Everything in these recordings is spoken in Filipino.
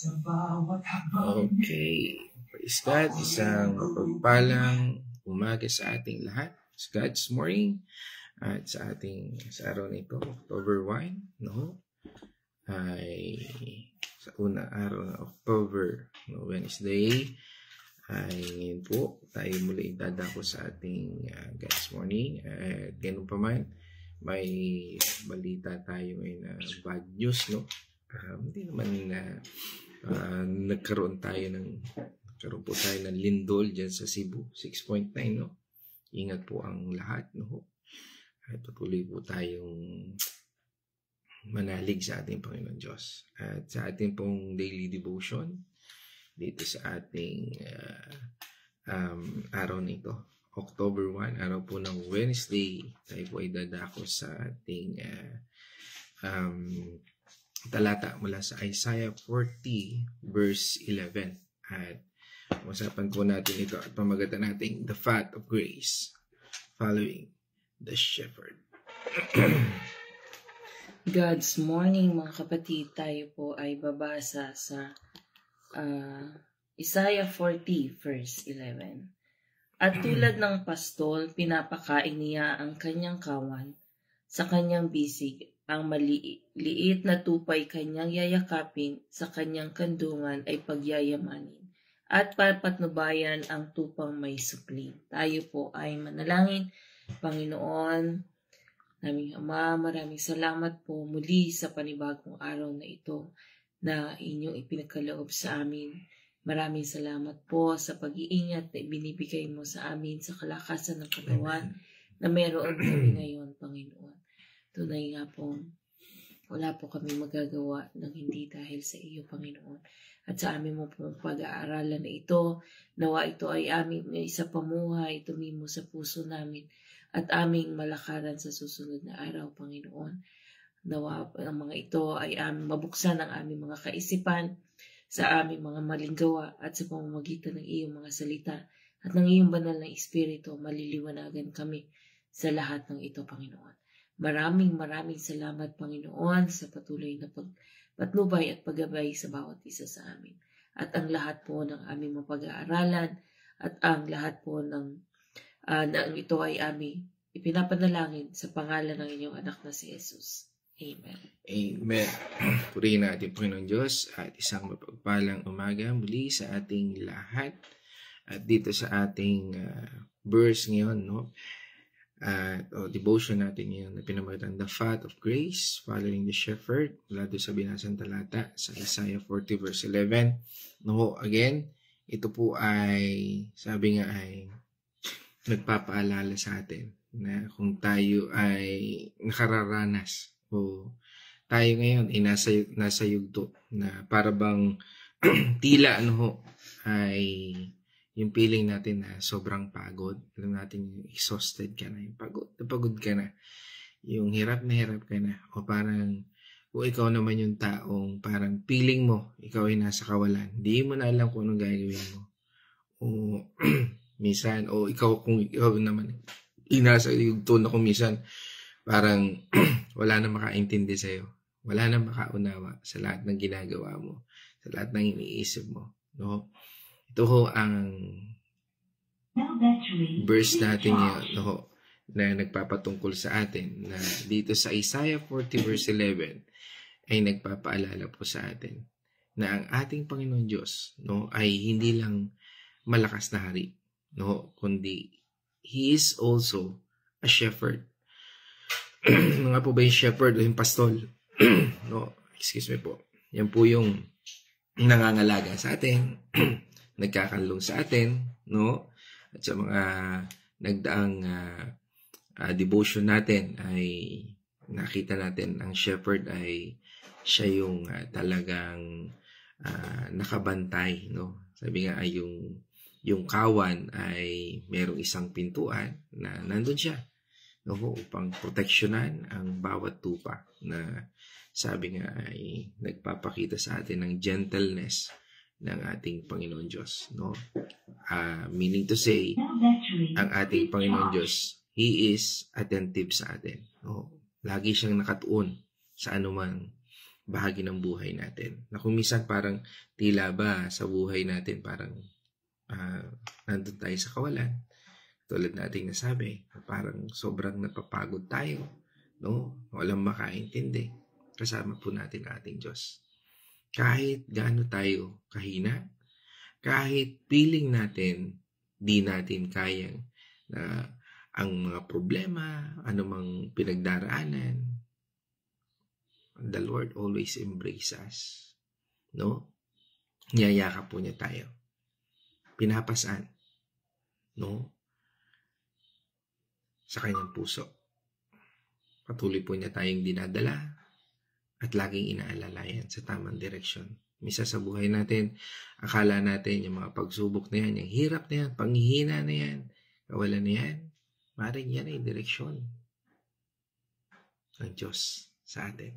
Okay. Praise God. Isang mapagpalang umaga sa ating lahat. Praise God's morning. At sa araw na ito, October 1, no? Ay sa unang araw ng October, no, Wednesday, ay ngayon po tayo muli dadako sa ating God's morning. At ganun pa man, may balita tayo ngayon na bad news, no? Hindi naman nagkaroon po tayo ng lindol dyan sa Cebu, 6.9, no? Ingat po ang lahat, no? At patuloy po tayong manalig sa ating Panginoon Diyos. At sa ating pong daily devotion, dito sa ating araw nito, October 1, araw po ng Wednesday, tayo po ay dadako sa ating talata mula sa Isaiah 40 verse 11. At usapan po natin ito at pamagatan natin the path of grace following the shepherd. God's morning mga kapatid, tayo po ay babasa sa Isaiah 40 verse 11. At tulad ng pastol, pinapakain niya ang kanyang kawan sa kanyang bisig. Ang maliit na tupay kanyang yayakapin, sa kanyang kandungan ay pagyayamanin, at papatnubayan ang tupang may supli. Tayo po ay manalangin. Panginoon, naming Ama, maraming salamat po muli sa panibagong araw na ito na inyong ipinagkaloob sa amin. Maraming salamat po sa pag-iingat na ibinibigay mo sa amin sa kalakasan ng katawan na meron kami ngayon, Panginoon. Tunay nga po, wala po kami magagawa ng hindi dahil sa iyo, Panginoon. At sa amin mo pong pag-aaralan na ito, nawa ito ay aming isa pamuhay, tumimo sa puso namin at aming malakaran sa susunod na araw, Panginoon. Nawa ang mga ito ay aming mabuksan ang aming mga kaisipan sa aming mga maling gawa at sa pamamagitan ng iyong mga salita at ng iyong banal na Espiritu, maliliwanagan kami sa lahat ng ito, Panginoon. Maraming salamat, Panginoon, sa patuloy na patnubay at paggabay sa bawat isa sa amin. At ang lahat po ng aming mapag-aaralan at ang lahat po ng ito ay aming ipinapanalangin sa pangalan ng inyong anak na si Jesus. Amen. Amen. Purihin natin, Panginoon Diyos, at isang mapagpalang umaga muli sa ating lahat. At dito sa ating verse ngayon, no? Devotion natin ngayon na pinamagatan the path of grace following the shepherd, mula doon sa binasang talata sa Isaiah 40 verse 11. No, again, ito po ay, sabi nga ay nagpapaalala sa atin na kung tayo ay nakararanas o tayo ngayon ay nasa yugto na para bang tila ay yung feeling natin na sobrang pagod. Alam natin yung exhausted ka na, yung pagod ka na, yung hirap ka na, o parang kung ikaw naman yung taong parang feeling mo, ikaw ay nasa kawalan, hindi mo na alam kung anong gagawin mo. O minsan, o kung ikaw naman, nasa yugto na kung minsan, parang wala na makaintindi sa'yo, wala na makaunawa sa lahat ng ginagawa mo, sa lahat ng iniisip mo, no? Ito ho ang verse natin ngayon, no, na nagpapatungkol sa atin na dito sa Isaiah 40 verse 11 ay nagpapaalala po sa atin na ang ating Panginoon Diyos, no, ay hindi lang malakas na hari, no, kundi He is also a shepherd. Ano nga po ba yung shepherd o yung pastol? No, excuse me po. Yan po yung nangangalaga sa atin, nagkakanlong sa atin, no? At sa mga nagdaang devotion natin ay nakita natin ang shepherd ay siya yung talagang nakabantay, no? Sabi nga ay yung kawan ay merong isang pintuan na nandun siya, no, upang proteksyonan ang bawat tupa na sabi nga ay nagpapakita sa atin ng gentleness ng ating Panginoon Diyos, no? Meaning to say, ang ating Panginoon Diyos, He is attentive sa atin, no? Lagi siyang nakatuon sa anumang bahagi ng buhay natin. Na kung minsan parang tila ba sa buhay natin parang nandun tayo sa kawalan. Tulad nating nasabi, parang sobrang napapagod tayo, no? Walang makaintindi. Kasama po natin ang ating Diyos. Kahit gaano tayo kahina, kahit feeling natin di natin kayang na ang mga problema, anumang pinagdaraanan, the Lord always embraces us. No? Niyayakap po niya tayo. Pinapasan. No? Sa kanyang puso. Patuloy po niya tayong dinadala at laging inaalala yan sa tamang direksyon. Misa sa buhay natin, akala natin yung mga pagsubok na yan, yung hirap na yan, panghihina na yan, kawalan na yan, maaaring yan ay direksyon ng Diyos sa atin.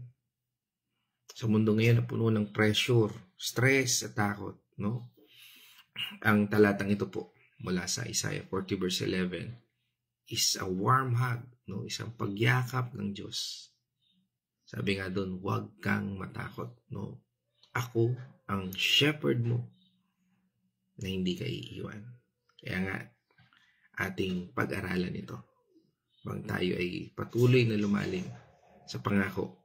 Sa mundo ngayon na puno ng pressure, stress at takot, no? Ang talatang ito po mula sa Isaiah 40 verse 11 is a warm hug, no? Isang pagyakap ng Diyos. Sabi nga doon, huwag kang matakot, no? Ako ang shepherd mo na hindi ka iiwan. Kaya nga, ating pag-aralan ito. Bang tayo ay patuloy na lumalim sa pangako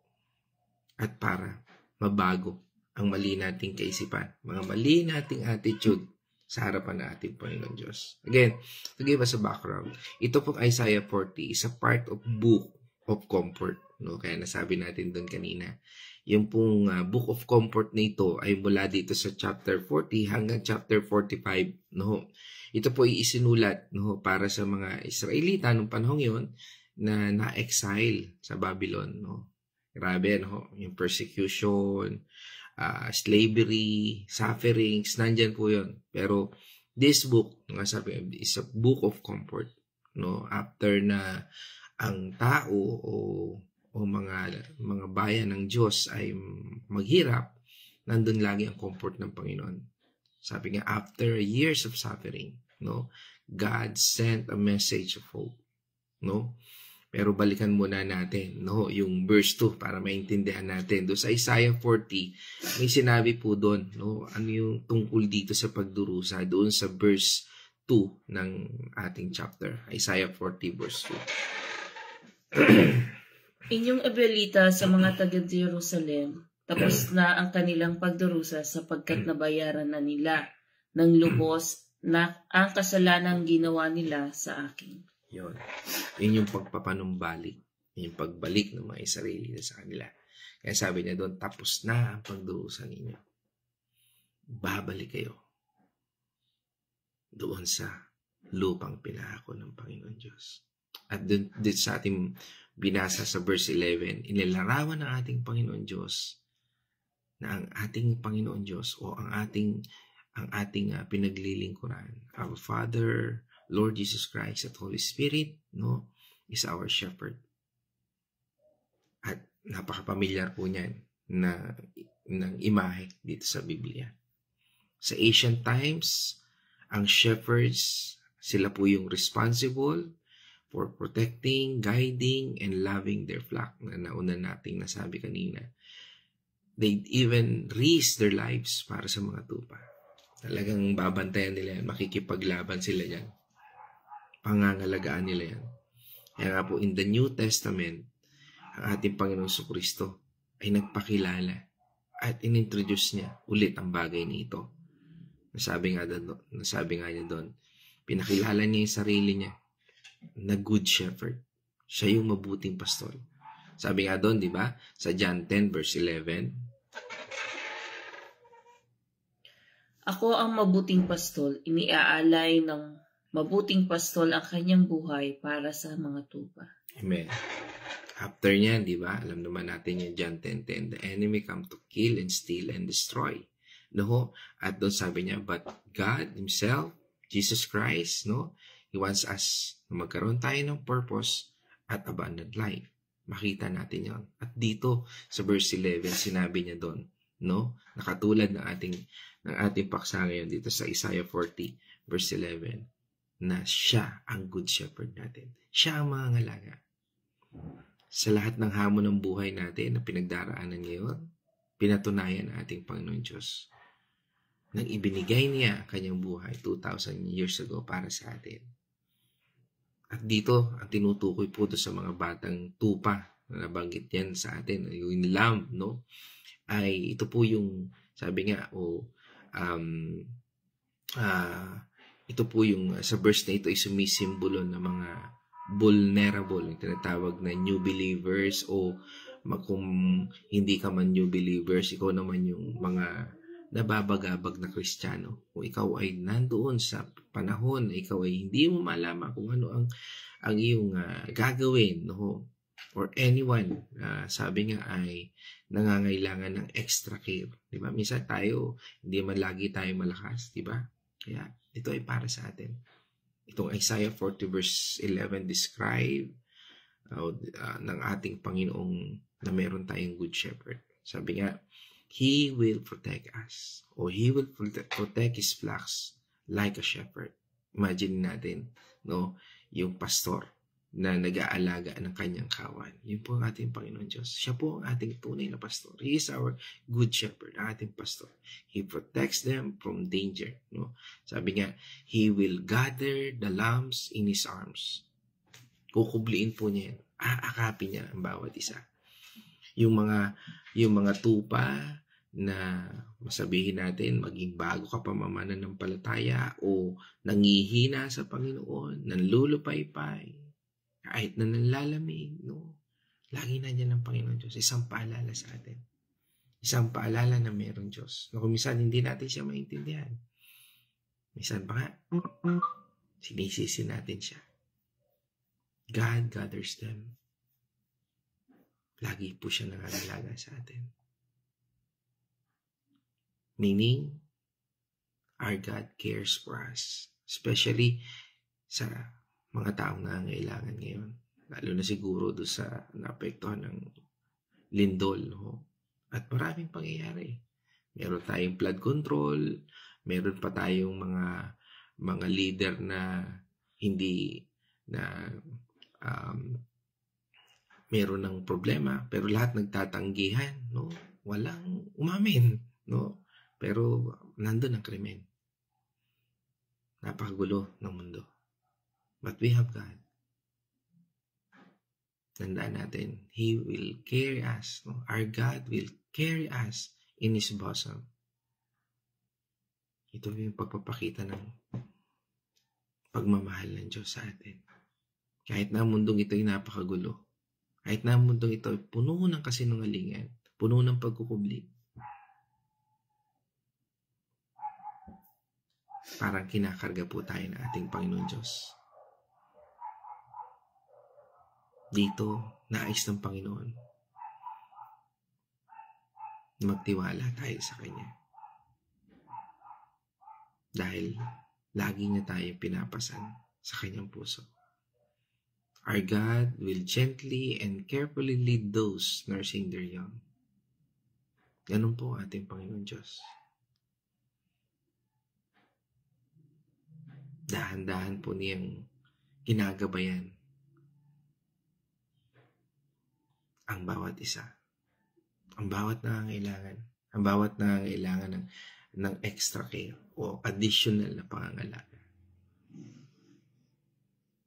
at para mabago ang mali nating kaisipan, mga mali nating attitude sa harapan ng ating Panginoon Diyos. Again, to give us a background, ito pong Isaiah 40 is a part of book of comfort. No? Kaya nasabi natin doon kanina, yung pong book of comfort na ito ay mula dito sa chapter 40 hanggang chapter 45. No? Ito po ay isinulat, no, para sa mga Israelita noong panahon yon na na-exile sa Babylon. No? Grabe, no? Yung persecution, slavery, sufferings, nandyan po yun. Pero this book, nga sabi, is a book of comfort. No? After na ang tao o mga bayan ng Diyos ay maghirap, nandun lagi ang comfort ng Panginoon. Sabi nga, after years of suffering, no, God sent a message of hope. No? Pero balikan muna natin, no, yung verse 2 para maintindihan natin. Doon sa Isaiah 40, may sinabi po doon, no, ano yung tungkol dito sa pagdurusa, doon sa verse 2 ng ating chapter, Isaiah 40 verse 2. Inyong ibalita sa mga taga-Jerusalem, tapos na ang kanilang pagdurusa sapagkat nabayaran na nila ng lubos na ang kasalanang ginawa nila sa akin. Yun. Yun yung pagpapanumbalik. Yung pagbalik ng mga Israelita sa kanila. Kaya sabi niya doon, tapos na ang pagdurusa ninyo. Babalik kayo doon sa lupang pinahako ng Panginoon Diyos. At doon sa ating binasa sa verse 11, inilarawan ng ating Panginoon Diyos na ang ating Panginoon Diyos o ang ating pinaglilingkuran, our Father, Lord Jesus Christ at Holy Spirit, no, is our shepherd. At napaka-pamilyar po niyan ng imahe dito sa Biblia. Sa ancient times, ang shepherds, sila po yung responsible for protecting, guiding, and loving their flock na nauna nating nasabi kanina. They even risk their lives para sa mga tupa. Talagang babantayan nila yan, makikipaglaban sila yan. Pangangalagaan nila yan. Kaya nga po, in the New Testament, ang ating Panginoong Jesucristo ay nagpakilala at inintroduce niya ulit ang bagay nito. Nasabi nga niya doon, pinakilala niya yung sarili niya na good shepherd. Siya yung mabuting pastol. Sabi nga doon, di ba? Sa John 10 verse 11. Ako ang mabuting pastol, iniaalay ng mabuting pastol ang kanyang buhay para sa mga tupa. Amen. After niyan, di ba? Alam naman natin yung John 10:10. The enemy come to kill and steal and destroy. No? At doon sabi niya, but God Himself, Jesus Christ, no? He wants us na magkaroon tayo ng purpose at abundant life. Makita natin yon. At dito sa verse 11, sinabi niya doon, no? Nakatulad ng ating paksa ngayon dito sa Isaiah 40 verse 11, na siya ang good shepherd natin. Siya ang mangangalaga. Sa lahat ng hamon ng buhay natin na pinagdaraanan ngayon, pinatunayan ng ating Panginoon Diyos nang ibinigay niya ang kanyang buhay 2,000 years ago para sa atin. At dito, ang tinutukoy po doon sa mga batang tupa na nabanggit yan sa atin, yung lamb, no? Ay ito po yung, sabi nga, ito po yung, sa verse na ito ay sumisimbolo ng mga vulnerable, yung tinatawag na new believers o kung hindi ka man new believers, ikaw naman yung mga nababagabag na Kristiyano. Kung ikaw ay nandoon sa panahon na ikaw ay hindi mo malaman kung ano ang iyong gagawin, no? Or anyone, sabi nga ay nangangailangan ng extra care. Diba? Minsan tayo, hindi man lagi tayo malakas. Diba? Kaya ito ay para sa atin. Itong Isaiah 40 verse 11 describe ng ating Panginoong na meron tayong good shepherd. Sabi nga, He will protect us, or He will protect His flocks like a shepherd. Imagine natin, no, yung pastor na nag-aalaga ng kanyang kawan. Yun po ang ating Panginoon Diyos. Siya po ang ating tunay na pastor. He is our good shepherd, ang ating pastor. He protects them from danger. No? Sabi nga, He will gather the lambs in His arms. Kukubliin po niya yan. Aakapin niya ang bawat isa. Yung mga tupa na masabihin natin maging bago ka pa mananampalataya o nangihina sa Panginoon, nanlulupaypay, kahit na nanlalamig, no? Lagi nandiyan ang Panginoon Diyos. Isang paalala sa atin. Isang paalala na meron Diyos. Na kung minsan hindi natin siya maintindihan. Minsan pa nga, sinisisi natin siya. God gathers them. Lagi po siya nangangalaga sa atin. Meaning, our God cares for us. Especially sa mga taong nangangailangan ngayon. Lalo na siguro doon sa naapektuhan ng lindol. No? At maraming pangyayari. Meron tayong flood control. Meron pa tayong mga leader na hindi na meron ng problema, pero lahat nagtatanggihan, no? Walang umamin, no? Pero nandun ang krimen. Napakagulo ng mundo. But we have God. Tandaan natin, He will carry us, no? Our God will carry us in His bosom. Ito yung pagpapakita ng pagmamahal ng Diyos sa atin. Kahit na ang mundong ito ay napakagulo, kahit na ang mundong ito ay puno ng kasinungalingan, puno ng pagkukubli, parang kinakarga po tayo ng ating Panginoon Diyos. Dito, nais ng Panginoon, magtiwala tayo sa Kanya. Dahil lagi niya tayo pinapasan sa Kanyang puso. Our God will gently and carefully lead those nursing their young. Ganun po ang ating Panginoon Diyos. Dahan-dahan po niyang ginagabayan ang bawat isa. Ang bawat nangangailangan. Ang bawat nangangailangan ng extra care o additional na pangangalaga.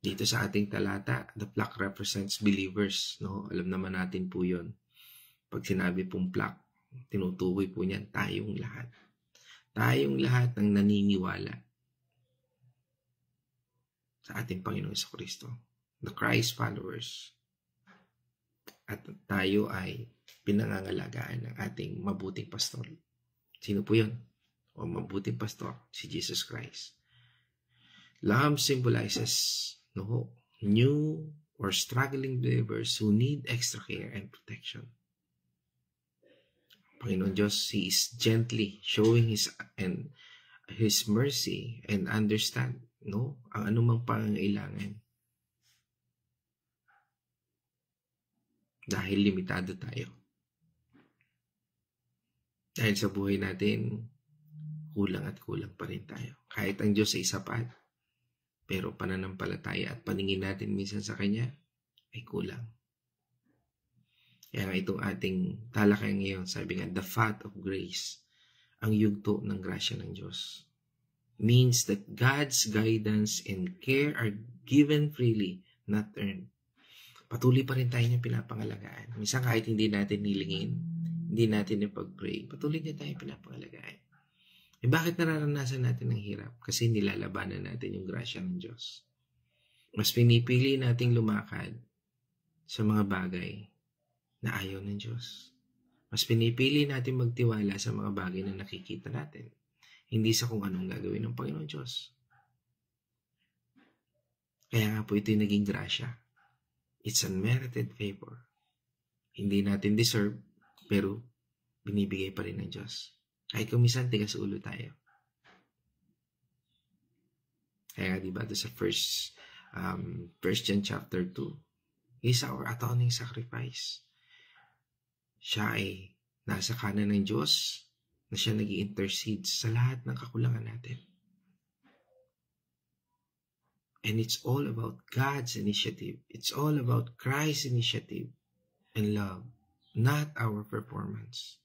Dito sa ating talata, the flock represents believers. No? Alam naman natin po yun. Pag sinabi pong flock, tinutukoy po niyan tayong lahat. Tayong lahat ng naniniwala sa ating Panginoon Jesucristo. The Christ followers. At tayo ay pinangangalagaan ng ating mabuting pastor. Sino po yun? O mabuting pastor, si Jesus Christ. Lamb symbolizes new or struggling believers who need extra care and protection. Panginoon Diyos, He is gently showing His mercy and understand, no, ang anumang pangangailangan. Dahil limitado tayo. Dahil sa buhay natin, kulang at kulang pa rin tayo. Kahit ang Diyos ay sapat, pero pananampalataya at paningin natin minsan sa Kanya ay kulang. Kaya nga itong ating talakayan ngayon, sabi nga, the fat of grace, ang yugto ng grasya ng Diyos, means that God's guidance and care are given freely, not earned. Patuloy pa rin tayo niyang pinapangalagaan. Minsan kahit hindi natin nilingin, hindi natin ipag-pray, patuloy niya tayo pinapangalagaan. Bakit nararanasan natin ang hirap? Kasi nilalabanan natin yung grasya ng Diyos. Mas pinipili nating lumakad sa mga bagay na ayaw ng Diyos. Mas pinipili natin magtiwala sa mga bagay na nakikita natin, hindi sa kung anong gagawin ng Panginoon Diyos. Kaya nga po ito yung naging grasya. It's unmerited favor. Hindi natin deserve, pero binibigay pa rin ng Diyos. Kahit kumisan, tigas ulo tayo. Kaya diba, ito sa First John chapter 2, is our atoning sacrifice. Siya ay nasa kanan ng Diyos na siya nag-i-intercede sa lahat ng kakulangan natin. And it's all about God's initiative. It's all about Christ's initiative and love, not our performance.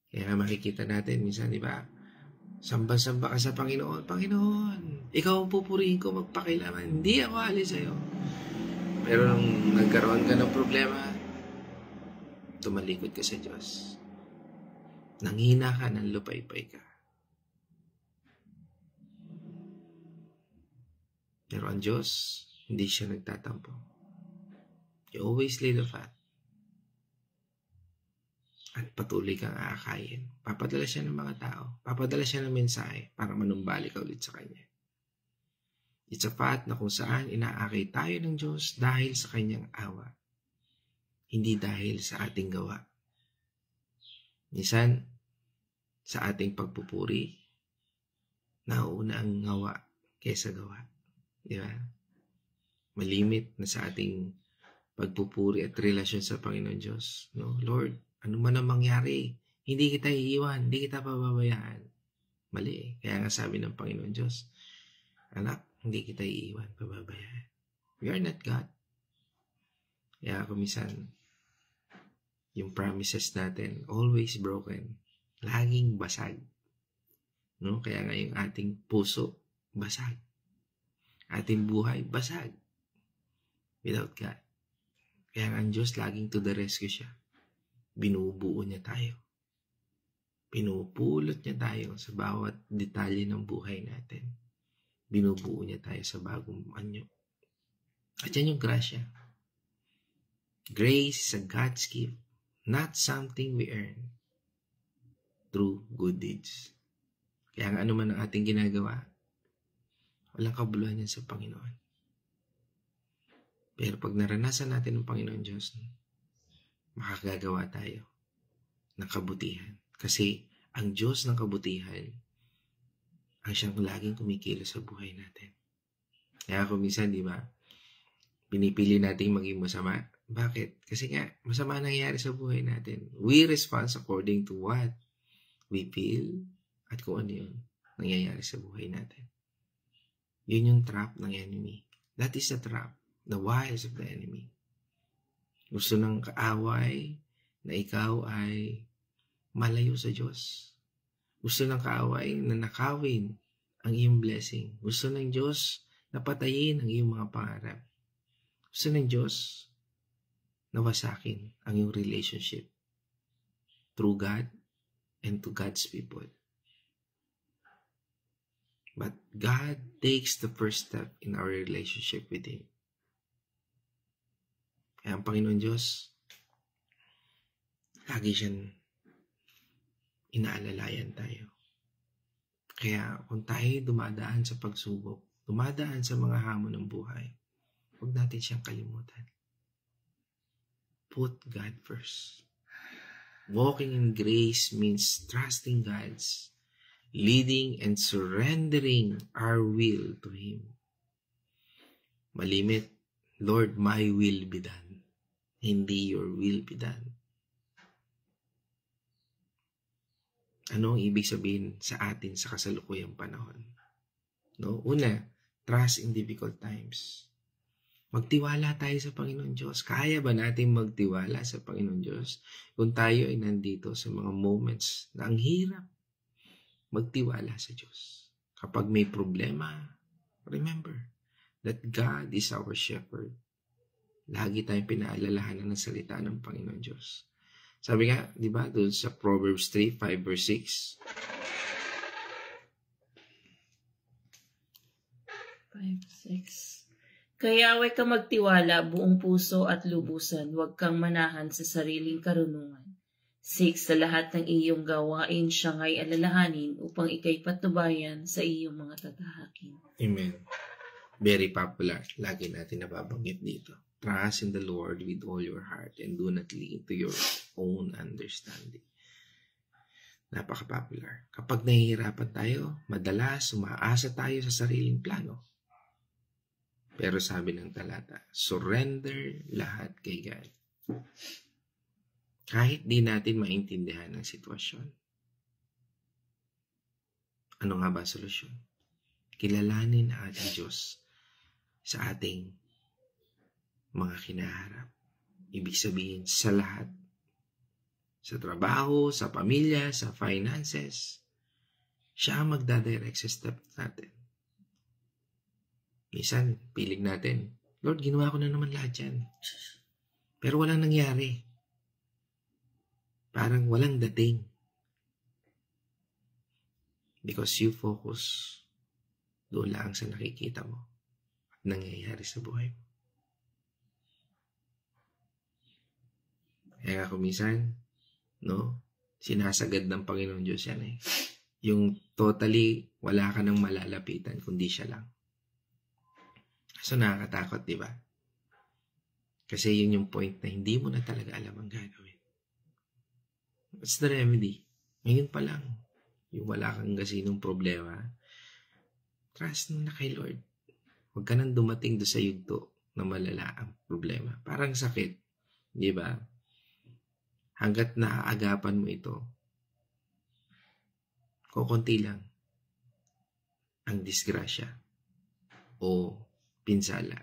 Kaya makikita natin minsan, di ba? Samba-samba ka sa Panginoon. Panginoon, ikaw ang pupurihin ko magpakilaman. Hindi ako alis sa'yo. Pero nung nagkaroon ka ng problema, tumalikod ka sa Diyos. Nanghina ka, nanlupaypay ka. Pero ang Diyos, hindi siya nagtatampo. He always lay the fat. At patuloy kang aakayin. Papadala siya ng mga tao. Papadala siya ng mensahe para manumbalik ka ulit sa Kanya. It's a fact na kung saan inaakay tayo ng Diyos dahil sa Kanyang awa. Hindi dahil sa ating gawa. Minsan, sa ating pagpupuri, nauuna ang gawa kaysa gawa. Di ba? Malimit na sa ating pagpupuri at relasyon sa Panginoon Diyos. No? Lord, ano man ang mangyari, hindi kita iiwan, hindi kita pababayaan. Mali. Kaya nga sabi ng Panginoon Diyos, anak, hindi kita iiwan, pababayaan. We are not God. Kaya kumisan, yung promises natin, always broken. Laging basag. No? Kaya nga yung ating puso, basag. Ating buhay, basag. Without God. Kaya nga ang Diyos, laging to the rescue siya. Binubuo niya tayo. Pinupulot niya tayo sa bawat detalye ng buhay natin. Binubuo niya tayo sa bagong anyo. At yan yung grasya. Grace is a God's gift, not something we earn through good deeds. Kaya nga ano man ang ating ginagawa, walang kabuluhan yan sa Panginoon. Pero pag naranasan natin ng Panginoon Diyos, makakagawa tayo ng kabutihan. Kasi ang Diyos ng kabutihan ang siyang laging kumikilos sa buhay natin. Kaya kung minsan, di ba, pinipili natin maging masama. Bakit? Kasi nga, masama nangyayari sa buhay natin. We respond according to what we feel at kung ano yun nangyayari sa buhay natin. Yun yung trap ng enemy. That is the trap. The wiles of the enemy. Gusto ng kaaway na ikaw ay malayo sa Diyos. Gusto ng kaaway na nakawin ang iyong blessing. Gusto ng Diyos na patayin ang iyong mga pangarap. Gusto ng Diyos na wasakin ang iyong relationship through God and to God's people. But God takes the first step in our relationship with Him. Kaya ang Panginoon Diyos, lagi siyang inaalalayan tayo. Kaya kung tayo dumadaan sa pagsubok, dumadaan sa mga hamon ng buhay, huwag natin siyang kalimutan. Put God first. Walking in grace means trusting God's leading and surrendering our will to Him. Malimit, Lord, my will be done. Hindi your will be done. Ano ang ibig sabihin sa atin sa kasalukuyang panahon? No? Una, trust in difficult times. Magtiwala tayo sa Panginoon Diyos. Kaya ba natin magtiwala sa Panginoon Diyos kung tayo ay nandito sa mga moments na ang hirap magtiwala sa Diyos? Kapag may problema, remember that God is our shepherd. Lagi tayong pinaalalahanan ng salita ng Panginoon Diyos. Sabi nga, di ba, doon sa Proverbs 3, 5 verse 6. 5, 6. Kaya huwag kang magtiwala buong puso at lubusan, huwag kang manahan sa sariling karunungan. 6. Sa lahat ng iyong gawain, siya nga'y alalahanin upang ikay patnubayan sa iyong mga tatahakin. Amen. Very popular. Lagi natin nababanggit dito. Trust in the Lord with all your heart and do not lean to your own understanding. Napaka-popular. Kapag nahihirapan tayo, madalas umaasa tayo sa sariling plano. Pero sabi ng talata, surrender lahat kay God. Kahit di natin maintindihan ang sitwasyon. Ano nga ba solusyon? Kilalanin ang ating Diyos sa ating mga kinaharap. Ibig sabihin sa lahat. Sa trabaho, sa pamilya, sa finances. Siya ang magdadirect sa step natin. Minsan, piling natin, Lord, ginawa ko na naman lahat yan. Pero walang nangyari. Parang walang dating. Because you focus doon lang sa nakikita mo at nangyayari sa buhay mo. Kaya kung minsan, no, sinasagad ng Panginoon Diyos yan eh. Yung totally wala ka nang malalapitan kundi siya lang. So nakakatakot, di ba? Kasi yun yung point na hindi mo na talaga alam ang gagawin. What's the remedy? Ngayon pa lang, yung wala kang gasinong problema, trust na kay Lord. Huwag ka nang dumating do sa yugto na malala ang problema. Parang sakit, di ba? Hanggat naaagapan mo ito, kukunti lang ang disgrasya o pinsala.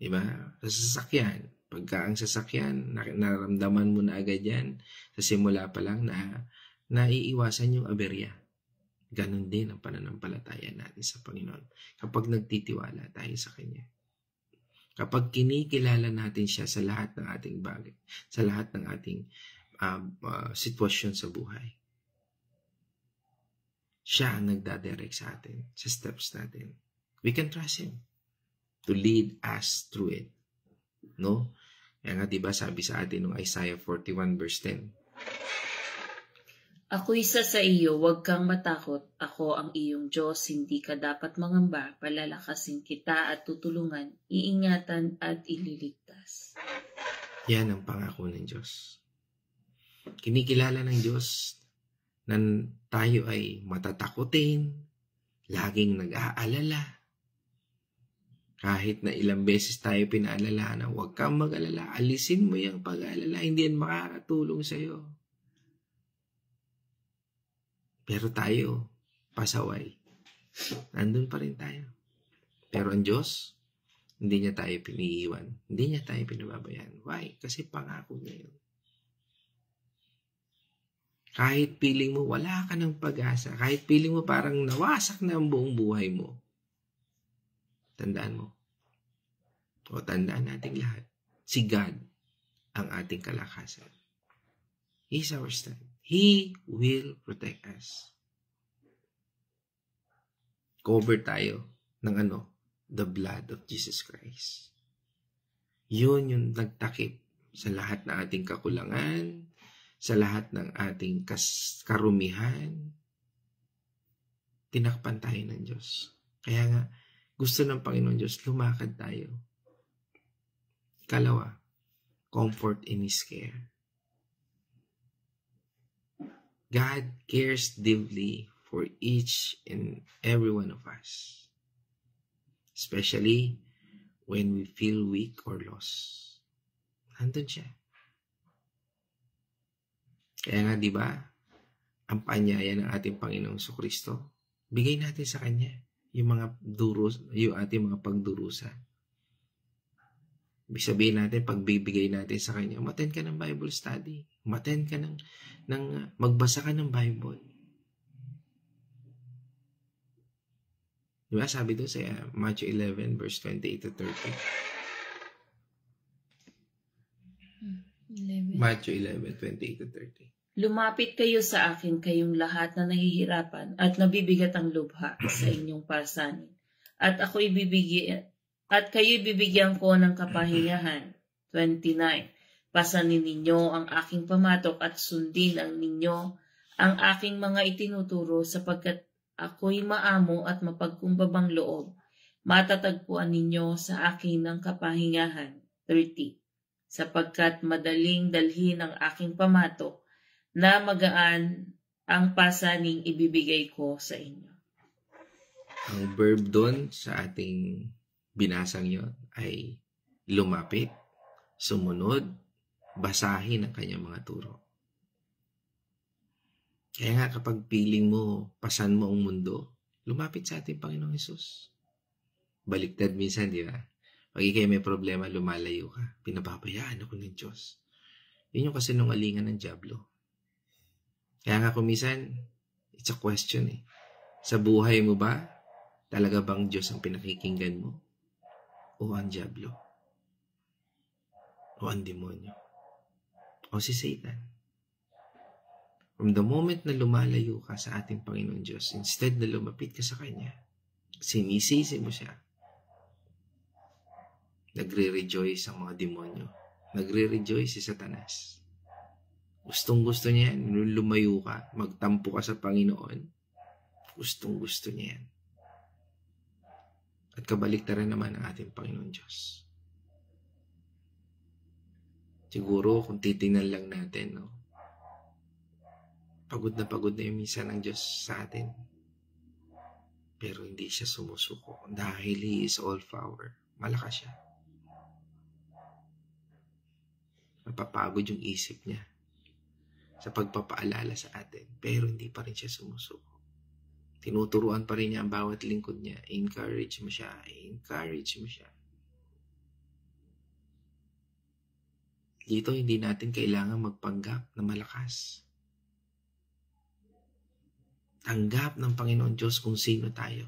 Diba? Sa sasakyan, pagka ang sasakyan, naramdaman mo na agad yan, sa simula pa lang na naiiwasan yung aberya. Ganon din ang pananampalataya natin sa Panginoon kapag nagtitiwala tayo sa Kanya. Kapag kinikilala natin siya sa lahat ng ating bagay, sa lahat ng ating sitwasyon sa buhay, siya ang nagdadirect sa atin, sa steps natin. We can trust Him to lead us through it. No? Kaya nga diba sabi sa atin ng Isaiah 41 verse 10. Ako isa sa iyo, huwag kang matakot. Ako ang iyong Diyos, hindi ka dapat mangamba. Palalakasin kita at tutulungan, iingatan at ililigtas. Yan ang pangako ng Diyos. Kinikilala ng Diyos na tayo ay matatakutin, laging nag-aalala. Kahit na ilang beses tayo pinaalala na huwag kang mag-alala, alisin mo yung pag-aalala, hindi yan makakatulong sa'yo. Pero tayo, pasaway. Nandun pa rin tayo. Pero ang Diyos, hindi niya tayo piniiwan. Hindi niya tayo pinababayaan. Why? Kasi pangako niya yun. Kahit piling mo wala ka ng pag-asa, kahit piling mo parang nawasak na ang buong buhay mo, tandaan mo, o tandaan nating lahat, si God ang ating kalakasan. He's our stand. He will protect us. Cover tayo ng the blood of Jesus Christ. Yun yung nagtakip sa lahat ng ating kakulangan, sa lahat ng ating karumihan. Tinakpan tayo ng Diyos. Kaya nga, gusto ng Panginoon Diyos, lumakad tayo. Ikalawa, comfort in His care. God cares deeply for each and every one of us. Especially when we feel weak or lost. Nandun siya. Kaya nga, di ba, ang paanyaya ng ating Panginoong Kristo, bigay natin sa Kanya yung mga yung ating mga pagdurusa. Ibig sabihin natin, pagbibigay natin sa kanya, umattend ka ng Bible study. Umattend ka magbasa ka ng Bible. Diba? Sabi doon sa Matthew 11, verse 28 to 30. 11. Matthew 11, 28 to 30. Lumapit kayo sa akin, kayong lahat na nahihirapan at nabibigat ang lubha sa inyong pasanin. At kayo ibibigyan ko ng kapahingahan. 29. Pasanin ninyo ang aking pamatok at sundin ninyo ang aking mga itinuturo, sapagkat ako'y maamo at mapagkumbabang loob. Matatagpuan ninyo sa akin ng kapahingahan. 30. Sapagkat madaling dalhin ang aking pamatok, na magaan ang pasaning ibibigay ko sa inyo. Ang verb doon sa ating binasang yon ay lumapit, sumunod, basahin ang kanyang mga turo. Kaya nga kapag piling mo, pasan mo ang mundo, lumapit sa ating Panginoong Hesus. Baliktad minsan, di ba? Pag ikay may problema, lumalayo ka. Pinababayaan ako ng Diyos. Yun yung kasinungalingan ng dyablo. Kaya nga kumisan, it's a question eh. Sa buhay mo ba, talaga bang Diyos ang pinakikinggan mo? O ang dyablo? O ang demonyo? O si Satan? From the moment na lumalayo ka sa ating Panginoon Diyos, instead na lumapit ka sa Kanya, sinisisi mo siya. Nagre-rejoice ang mga demonyo. Nagre-rejoice si Satanas. Gustong-gusto niya yan. Nung lumayo ka, magtampo ka sa Panginoon, gustong-gusto niya yan. At kabaliktaran naman ang ating Panginoon Diyos. Siguro, kung titingnan lang natin, no? Pagod na yung minsan ng Diyos sa atin. Pero hindi siya sumusuko. Dahil He is all power. Malakas siya. Napapagod yung isip niya sa pagpapaalala sa atin, pero hindi pa rin siya sumusuko. Tinuturuan pa rin niya ang bawat lingkod niya. Encourage mo siya. Dito, hindi natin kailangan magpanggap na malakas. Tanggap ng Panginoon Diyos kung sino tayo.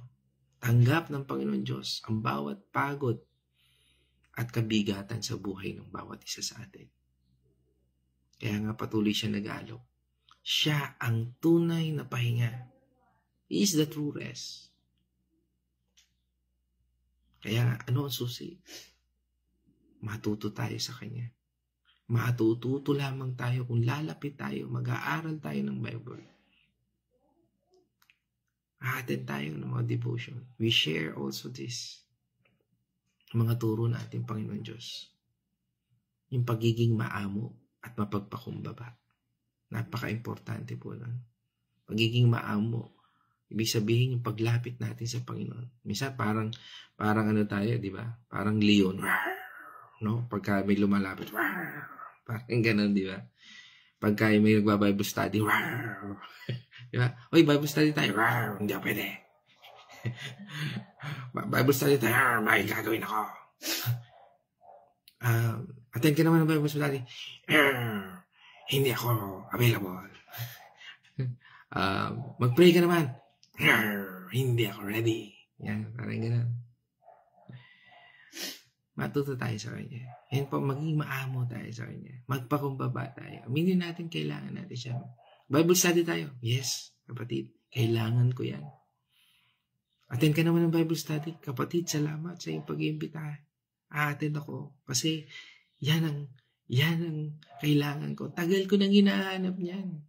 Tanggap ng Panginoon Diyos ang bawat pagod at kabigatan sa buhay ng bawat isa sa atin. Kaya nga patuloy siya nag-aalok. Siya ang tunay na pahinga. He is the true rest. Kaya nga, ano ang susi? Matuto tayo sa Kanya. Matututo lamang tayo kung lalapit tayo, mag-aaral tayo ng Bible. Aatin tayo ng mga devotion. We share also this. Mga turo na ating Panginoon Diyos. Yung pagiging maamo at mapagpakumbaba. Napaka-importante po nun. Pagiging maamo, ibig sabihin yung paglapit natin sa Panginoon. Minsan parang ano tayo, di ba? Parang leon. No? Pagka may lumalapit. Parang ganun, di ba? Pagka may nagba-Bible study. Di ba? Oy, Bible study tayo. Hindi ako pwede. Bible study tayo. May gagawin ako. Attend ka naman ng Bible study. Hindi ako available. Mag-pray ka naman. Hindi ako ready. Yan, parang ganun. Matuto tayo sa Kanya. Yan po, maging maamo tayo sa Kanya. Magpakumbaba tayo. Aminin natin, kailangan natin siya. Bible study tayo. Yes, kapatid. Kailangan ko yan. Attend ka naman ng Bible study. Kapatid, salamat sa iyong pag-iimbita. Attend ako. Kasi yan ang kailangan ko. Tagal ko nang hinahanap niyan.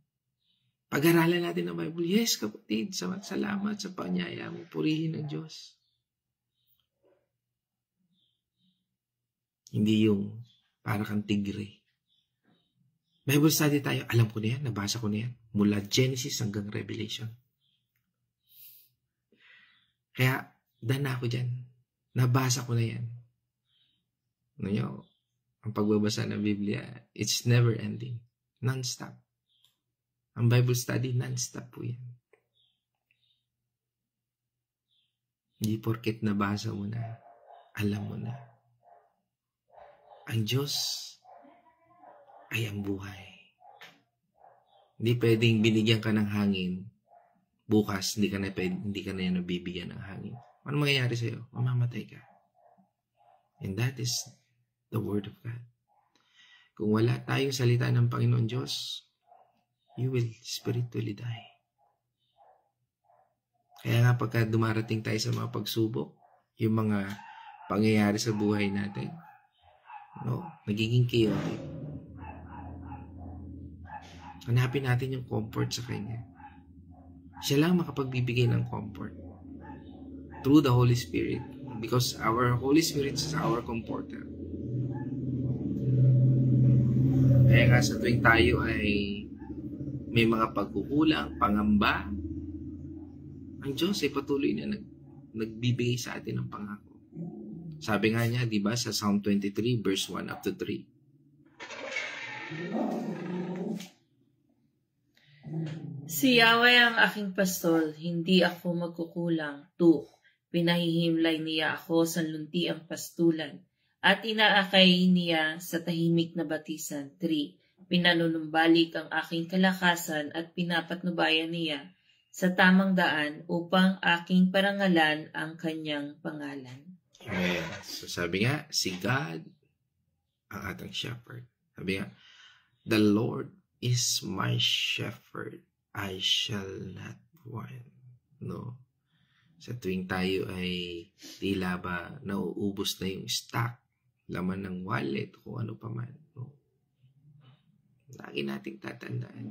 Pag-aralan natin ng Bible. Yes, kapatid. Salamat sa panyaya mo. Purihin ang Diyos. Hindi yung para kang tigre. Bible study tayo. Alam ko na yan. Nabasa ko na yan. Mula Genesis hanggang Revelation. Kaya, dana ako dyan. Nabasa ko na yan. Ano nyo? Ang pagbabasa ng Biblia, it's never ending. Non-stop. Ang Bible study, non-stop po yan. Hindi porket nabasa mo na, alam mo na. ang Diyos ay ang buhay. Hindi pwedeng binigyan ka ng hangin, bukas hindi ka na nabibigyan ng hangin. Ano mangyayari sa'yo? Mamamatay ka. And that is the Word of God. Kung wala tayong salita ng Panginoon Diyos, you will spiritually die. Kaya nga pagka dumarating tayo sa mga pagsubok, yung mga pangyayari sa buhay natin, nagiging chaotic. Hanapin natin yung comfort sa Kanya. Siya lang makapagbibigay ng comfort. Through the Holy Spirit. Because our Holy Spirit is our comforter. Kaya nga sa tuwing tayo ay may mga pagkukulang, pangamba, ang Diyos ay patuloy na nagbibigay sa atin ng pangako. Sabi nga niya, di ba, sa Psalm 23, verse 1 up to 3. Si Yahweh ang aking pastol, hindi ako magkukulang. 2. Pinahihimlay niya ako sa luntiang pastulan, at inaakay niya sa tahimik na batisan. 3. Pinanunumbalik ang aking kalakasan at pinapatnubayan niya sa tamang daan upang aking parangalan ang kanyang pangalan. Amen. So sabi nga, si God ang ating shepherd. Sabi nga, the Lord is my shepherd. I shall not want. No? Sa tuwing tayo ay tila ba nauubos na yung stock, laman ng wallet, kung ano pa man. No? Lagi nating tatandaan,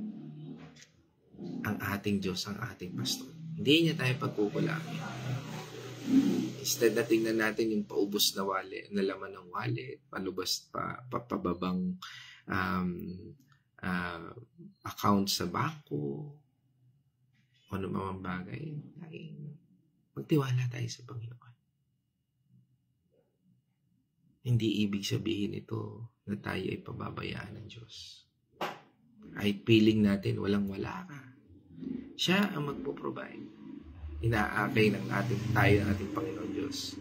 ang ating Diyos, ang ating pastor. Hindi niya tayo pagkukulangin. Instead na tingnan natin yung paubos na wallet, na laman ng wallet, palubas pababang account sa bangko, ano mamang bagay, magtiwala tayo sa Panginoon. Hindi ibig sabihin ito na tayo ay pababayaan ng Diyos. Kahit feeling natin walang-wala ka, siya ang magpo-provide. Inaakay tayo ng ating Panginoon Diyos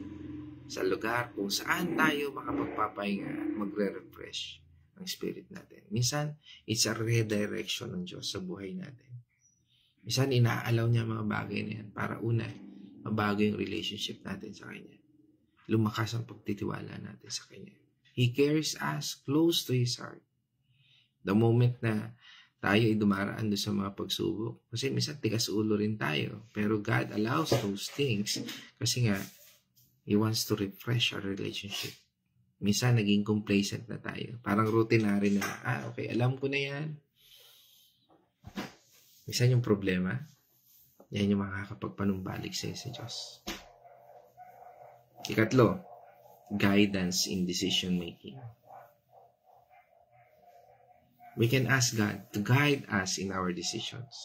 sa lugar kung saan tayo makapagpapahinga at magre-refresh ang spirit natin. Minsan, it's a redirection ng Diyos sa buhay natin. Minsan, inaalaw niya mga bagay na yan para una, mabago yung relationship natin sa Kanya. Lumakas ang pagtitiwala natin sa Kanya. He carries us close to His heart. The moment na tayo ay dumaraan doon sa mga pagsubok, kasi minsan tigas ulo rin tayo, pero God allows those things kasi nga, He wants to refresh our relationship. Minsan, naging complacent na tayo. Parang routinary na, okay, alam ko na yan. Minsan yung problema, yan yung makakapagpanumbalik sa Diyos. Ikatlo, guidance in decision making. We can ask God to guide us in our decisions.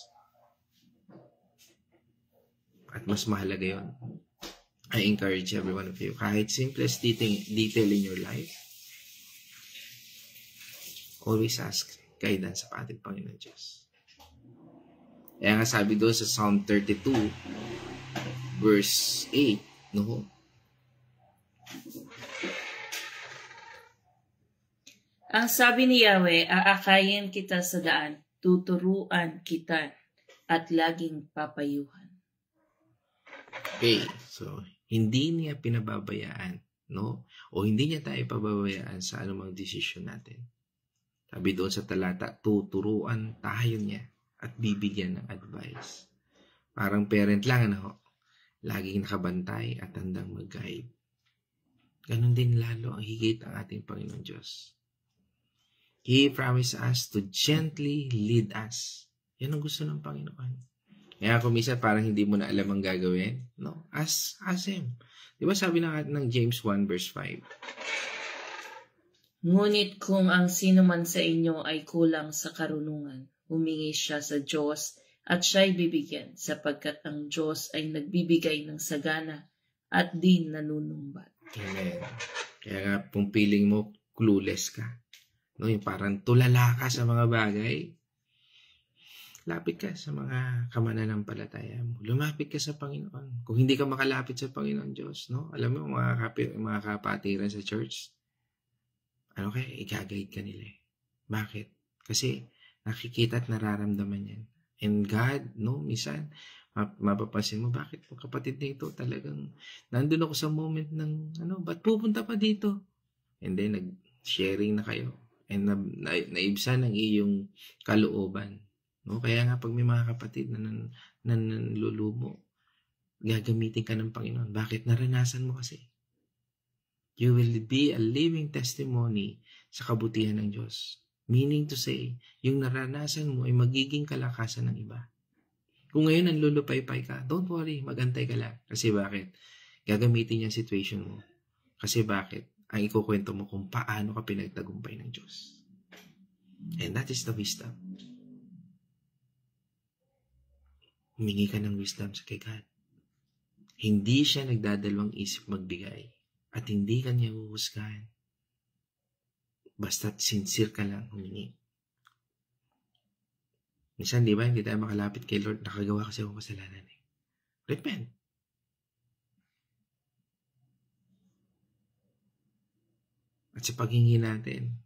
At mas mahalaga yun. I encourage every one of you, kahit simplest detail in your life, always ask guidance sa ating Panginoon Diyos. Kaya nga sabi doon sa Psalm 32, verse 8, no? Ang sabi ni Yahweh, aakayin kita sa daan, tuturuan kita, at laging papayuhan. Okay, so hindi niya pinababayaan, no? O hindi niya tayo pababayaan sa anumang desisyon natin. Sabi doon sa talata, tuturuan tayo niya at bibigyan ng advice. Parang parent lang, ano? Laging nakabantay at handang mag-guide. Ganon din lalo ang higit ang ating Panginoon Diyos. He promised us to gently lead us. Yan ang gusto ng Panginoon. Kaya kung minsan parang hindi mo na alam ang gagawin, no? Ask Him. Di ba sabi ng James 1 verse 5? Ngunit kung ang sino man sa inyo ay kulang sa karunungan, humingi siya sa Diyos at siya'y bibigyan, sapagkat ang Diyos ay nagbibigay ng sagana at di nanunumbat. Amen. Kaya nga, kung feeling mo clueless ka, no, yung parang tulala ka sa mga bagay, lapit ka sa mga kamananampalataya mo. Lumapit ka sa Panginoon. Kung hindi ka makalapit sa Panginoon Diyos, no? Alam mo, mga kapatiran sa church, kaya i-guide ka nila. Bakit? Kasi nakikita at nararamdaman yan. And God, minsan, mapapansin mo, bakit po kapatid na ito talagang nandun ako sa moment ng, ba't pupunta pa dito? And then, nag-sharing na kayo. And naibsan ang iyong kalooban. Kaya nga, pag may mga kapatid na nanlulumo, gagamitin ka ng Panginoon. Bakit? Naranasan mo kasi. You will be a living testimony sa kabutihan ng Diyos. Meaning to say, yung naranasan mo ay magiging kalakasan ng iba. Kung ngayon nanlulupay-pay ka, don't worry, magantay ka lang. Kasi bakit? Gagamitin yung situation mo. Kasi bakit? Ang ikukwento mo kung paano ka pinagtagumpay ng Diyos. And that is the wisdom. Humingi ka ng wisdom sa kay God. Hindi siya nagdadalawang isip magbigay. At hindi ka niya huhusgahan. Basta't sincere ka lang humingi. Minsan, di ba, hindi tayo makalapit kay Lord. Nakagawa kasi akong kasalanan eh. Repent. At sa paghingi natin,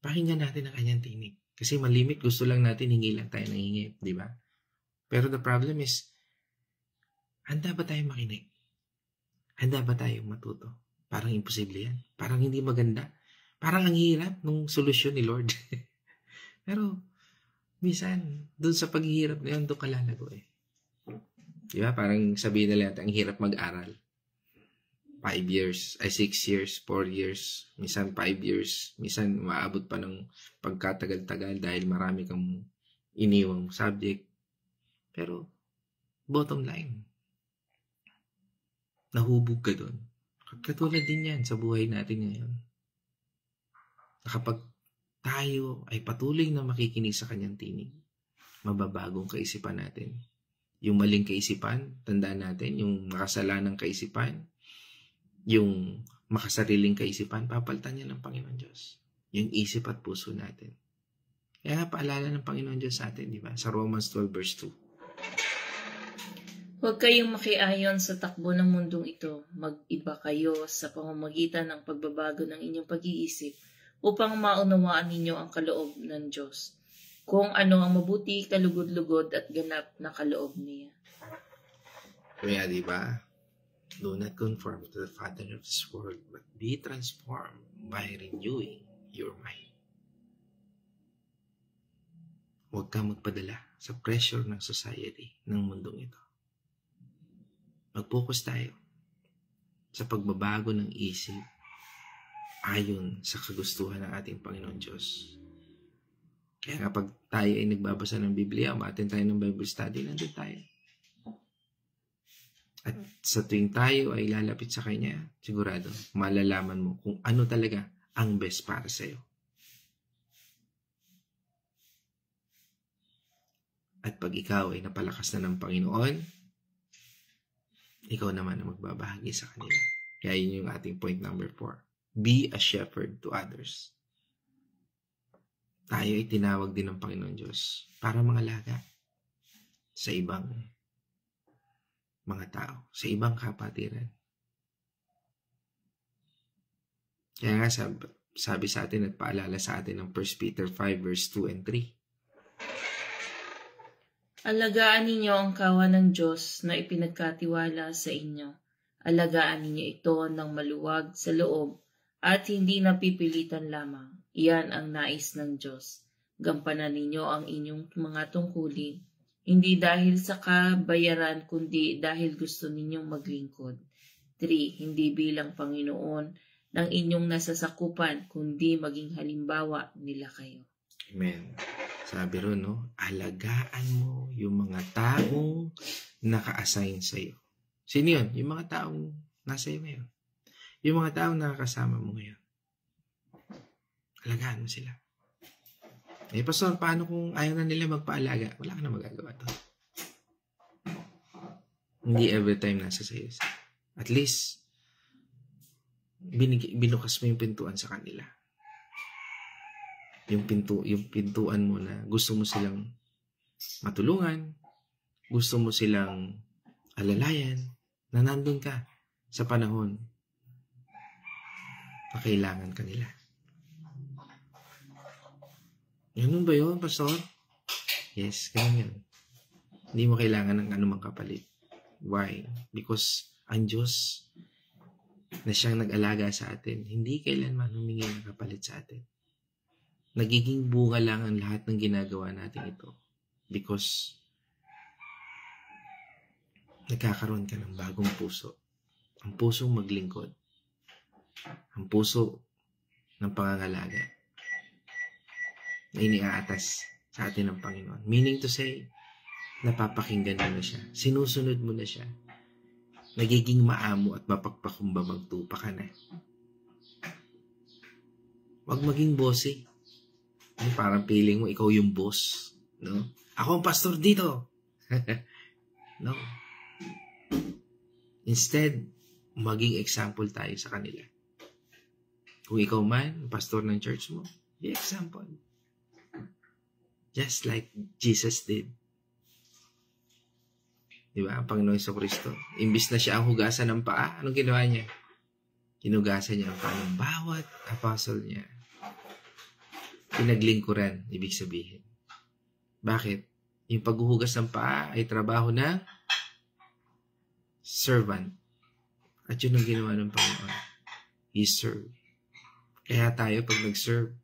pakinggan natin ang kanyang tinig. Kasi malimit, gusto lang natin, hingi lang tayo ng hingi. Di ba? Pero the problem is, handa ba tayo makinig? Handa ba tayong matuto? Parang imposible yan. Parang hindi maganda. Parang ang hirap nung solusyon ni Lord. Pero, minsan, dun sa paghihirap na yun, doon ka lalago eh. Diba? Parang sabihin nila natin, ang hirap mag-aral. 5 years, 6 years, 4 years, minsan 5 years, minsan maabot pa ng pagkatagal-tagal dahil marami kang iniwang subject. Pero, bottom line, nahubog ka doon. Katulad din yan sa buhay natin ngayon. Kapag tayo ay patuloy na makikinig sa kanyang tinig, mababagong kaisipan natin. Yung maling kaisipan, tandaan natin, yung makasalanang kaisipan, yung makasariling kaisipan, papalitan niya ng Panginoon Diyos. Yung isip at puso natin. Kaya paalala ng Panginoon Diyos sa atin, di ba? Sa Romans 12 verse 2. Huwag kayong makiayon sa takbo ng mundong ito. Mag-iba kayo sa pamamagitan ng pagbabago ng inyong pag-iisip upang maunawaan ninyo ang kaloob ng Diyos. Kung ano ang mabuti, kalugod-lugod at ganap na kaloob niya. Kaya di ba? Do not conform to the pattern of this world, but be transformed by renewing your mind. Huwag kang magpadala sa pressure ng society, ng mundong ito. Mag-focus tayo sa pagbabago ng isip ayon sa kagustuhan ng ating Panginoon Diyos. Kaya kapag tayo ay nagbabasa ng Biblia, umatin tayo ng Bible study, nandun tayo. At sa tuwing tayo ay lalapit sa Kanya, sigurado, malalaman mo kung ano talaga ang best para sa'yo. At pag ikaw ay napalakas na ng Panginoon, ikaw naman ang magbabahagi sa kanila. Kaya yun yung ating point number 4. Be a shepherd to others. Tayo ay tinawag din ng Panginoon Diyos para mangalaga sa ibang mga tao, sa ibang kapatiran. Kaya nga sabi sa atin at paalala sa atin ng 1 Peter 5 verse 2 and 3. Alagaan ninyo ang kawan ng Diyos na ipinagkatiwala sa inyo. Alagaan ninyo ito ng maluwag sa loob at hindi napipilitan lamang. Iyan ang nais ng Diyos. Gampanan ninyo ang inyong mga tungkulin, hindi dahil sa kabayaran kundi dahil gusto ninyong maglingkod. 3. Hindi bilang Panginoon ng inyong nasasakupan kundi maging halimbawa nila kayo. Amen. Sabi ron, alagaan mo yung mga taong naka-assign sa'yo. Sino yun? Yung mga taong nasa iyo ngayon. Yung mga taong nakakasama mo ngayon. Alagaan mo sila. Pastor, paano kung ayaw na nila magpaalaga? Wala ka na magagawa to. Hindi every time nasa sa'yo. At least, binukas mo yung pintuan sa kanila. Yung pintuan mo na gusto mo silang matulungan, gusto mo silang alalayan, na nandun ka sa panahon na kailangan kanila. Ganun ba yun, Pastor? Yes, ganun yun. Hindi mo kailangan ng anumang kapalit. Why? Because ang Diyos na siyang nag-alaga sa atin, hindi kailanman humingi ng kapalit sa atin. Nagiging bunga lang ang lahat ng ginagawa natin ito. Because nagkakaroon ka ng bagong puso. Ang pusong maglingkod. Ang puso ng pangangalaga na iniaatas sa atin ng Panginoon. Meaning to say, napapakinggan mo na siya. Sinusunod mo na siya. Nagiging maamo at mapagpakumba magtupa ka na. Huwag maging bossy. Parang feeling mo ikaw yung boss. No? Ako ang pastor dito. No. Instead, maging example tayo sa kanila. Kung ikaw man, pastor ng church mo, be example. Just like Jesus did. Diba? Ang Panginoon Jesucristo. Imbis na siya ang hugasan ng paa, anong ginawa niya? Hinugasan niya ang paa ng bawat apostle niya. Pinaglingkuran, ibig sabihin. Bakit? Yung paghuhugas ng paa ay trabaho ng servant. At yun ang ginawa ng Panginoon. He served. Kaya tayo pag nag-serve,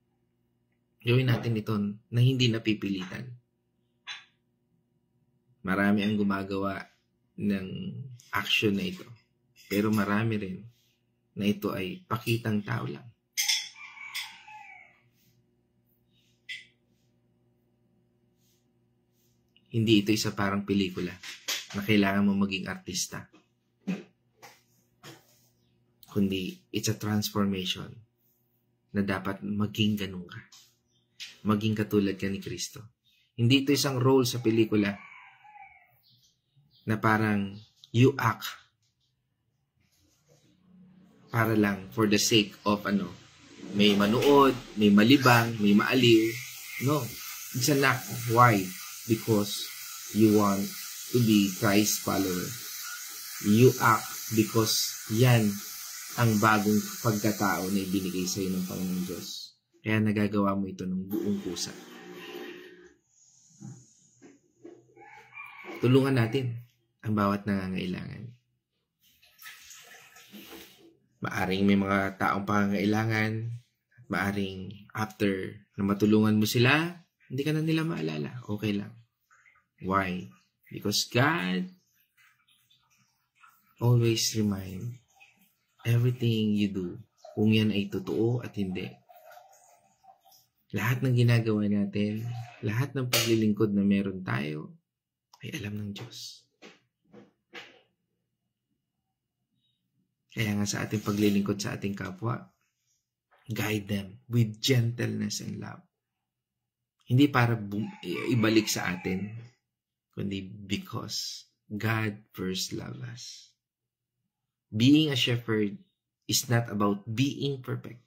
gawin natin ito na hindi napipilitan. Marami ang gumagawa ng action na ito. Pero marami rin na ito ay pakitang tao lang. Hindi ito isa parang pelikula na kailangan mo maging artista. Kundi it's a transformation na dapat maging ganun ka. Maging katulad ka ni Kristo. Hindi ito isang role sa pelikula na parang you act para lang for the sake of may manood, may malibang, may maaliw. No. It's an act. Why? Because you want to be Christ follower. You act because yan ang bagong pagkatao na ibinigay sa iyo ng Panginoon Diyos. Kaya nagagawa mo ito ng buong pusa. Tulungan natin ang bawat nangangailangan. Maaring may mga taong pangangailangan, maaring after na matulungan mo sila, hindi ka na nila maalala. Okay lang. Why? Because God always remind everything you do, kung yan ay totoo at hindi. Lahat ng ginagawa natin, lahat ng paglilingkod na meron tayo, ay alam ng Diyos. Kaya nga sa ating paglilingkod sa ating kapwa, guide them with gentleness and love. Hindi para ibalik sa atin, kundi because God first loved us. Being a shepherd is not about being perfect.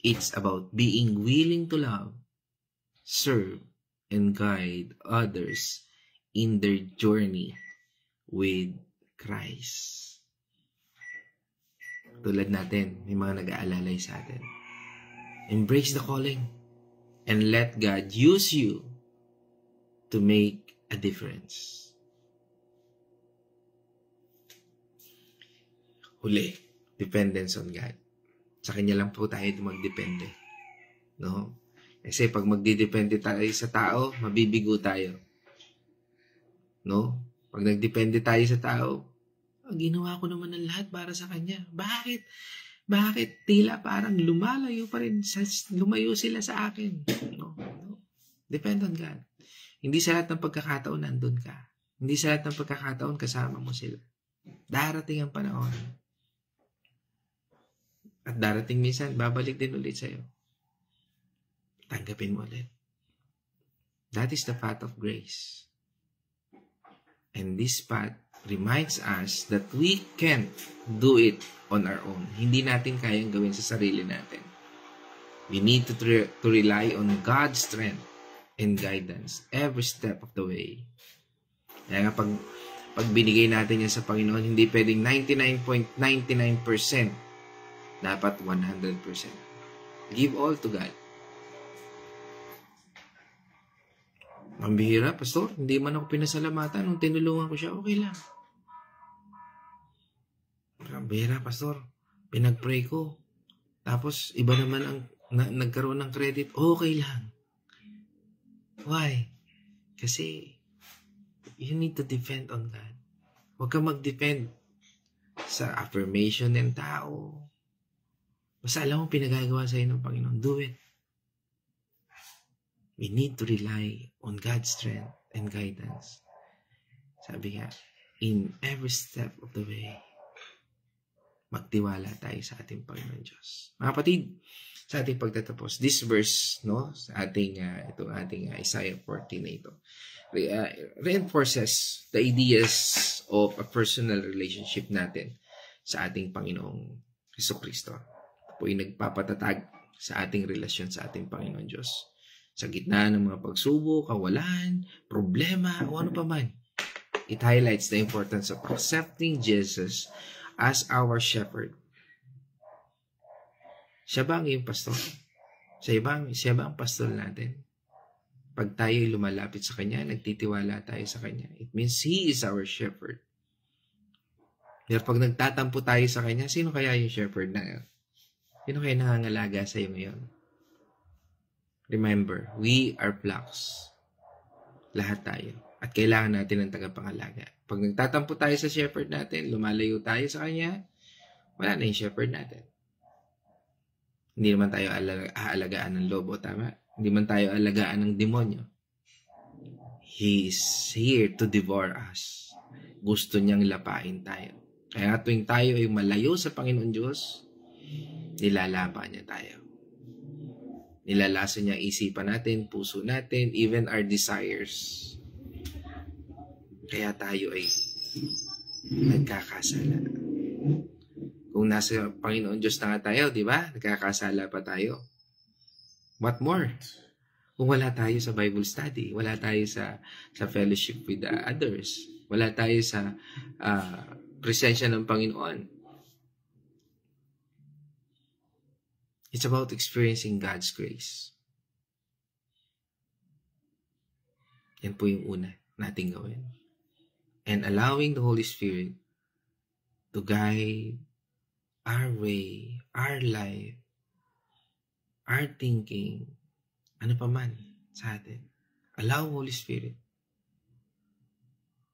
It's about being willing to love, serve, and guide others in their journey with Christ. Tulad natin, may mga nag-aalalay sa atin. Embrace the calling and let God use you to make a difference. Huli, dependence on God. Sa Kanya lang po tayo magdepende. No? Kasi pag magdidepende tayo sa tao, mabibigo tayo. No? Pag nagdepende tayo sa tao, ginawa ko naman ang lahat para sa Kanya. Bakit? Bakit? Tila parang lumayo sila sa akin. No? Depend on God. Hindi sa lahat ng pagkakataon nandun ka. Hindi sa lahat ng pagkakataon kasama mo sila. Darating ang panahon. At darating minsan, babalik din ulit sa'yo. Tanggapin mo ulit. That is the path of grace. And this path reminds us that we can't do it on our own. Hindi natin kayang gawin sa sarili natin. We need to rely on God's strength and guidance every step of the way. Kaya nga pag binigay natin yan sa Panginoon, hindi pwedeng 99.99%. Dapat 100%. Give all to God. Ang bihira, pastor, hindi man ako pinasalamatan nung tinulungan ko siya, okay lang. Ang bihira, pastor, pinag-pray ko. Tapos, iba naman ang nagkaroon ng credit, okay lang. Why? Kasi, you need to depend on God. Huwag ka mag-depend sa affirmation ng tao. Basta alam mo pinagagawa sa'yo ng Panginoon, do it. We need to rely on God's strength and guidance. Sabi nga, in every step of the way, magtiwala tayo sa ating Panginoon Diyos. Mga kapatid, sa ating pagtatapos, this verse, no, sa ating, itong ating Isaiah 14 na ito, reinforces the ideas of a personal relationship natin sa ating Panginoong Jesucristo. Ito po ay nagpapatatag sa ating relasyon sa ating Panginoon Diyos. Sa gitna ng mga pagsubok, kawalan, problema, o ano pa man, it highlights the importance of accepting Jesus as our shepherd. Siya ba ang iyong pastor? Siya ba ang pastor natin? Pag tayo lumalapit sa Kanya, nagtitiwala tayo sa Kanya, it means He is our shepherd. Pero pag nagtatampo tayo sa Kanya, sino kaya yung shepherd na yun? Sino kaya nangangalaga sa iyo ngayon? Remember, we are flocks. Lahat tayo. At kailangan natin ng tagapangalaga. Pag nagtatampo tayo sa shepherd natin, lumalayo tayo sa Kanya, wala na yung shepherd natin. Hindi naman tayo aalagaan ng lobo, tama? Hindi man tayo alagaan ng demonyo. He is here to devour us. Gusto niyang lapain tayo. Kaya tuwing tayo ay malayo sa Panginoon Diyos, nilalaban niya tayo. Nilalason niya isipan natin, puso natin, even our desires. Kaya tayo ay nagkakasala. Kung nasa Panginoon Diyos na nga tayo, di ba? Nagkakasala pa tayo. What more? Kung wala tayo sa Bible study, wala tayo sa fellowship with others, wala tayo sa presensya ng Panginoon. It's about experiencing God's grace. Yan po yung una nating gawin. And allowing the Holy Spirit to guide our way, our life, our thinking, ano pa man sa atin. Allow Holy Spirit.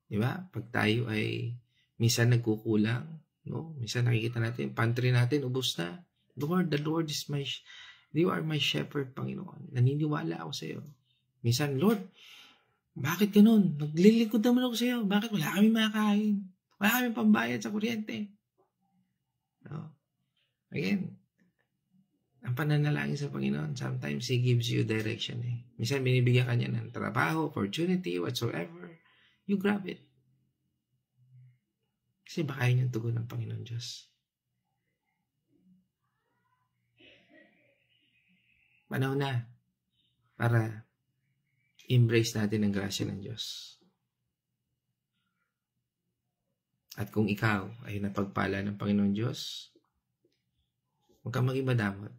Di ba? Pag tayo ay minsan nagkukulang, no? Minsan nakikita natin, pantry natin, ubos na. Lord, the Lord is you are my shepherd, Panginoon. Naniniwala ako sa iyo. Minsan, Lord, bakit ganun? Naglilingkod naman ako sa iyo. Bakit wala kami makakain? Wala kami pambayad sa kuryente. No? Again, ang pananalangin sa Panginoon, sometimes He gives you direction. Minsan, binibigyan ka niya ng trabaho, opportunity, whatsoever. You grab it. Kasi baka yun yung tugon ng Panginoon Diyos. Panahon na para embrace natin ang grasya ng Diyos. At kung ikaw ay napagpala ng Panginoon Diyos, huwag kang maging madamot.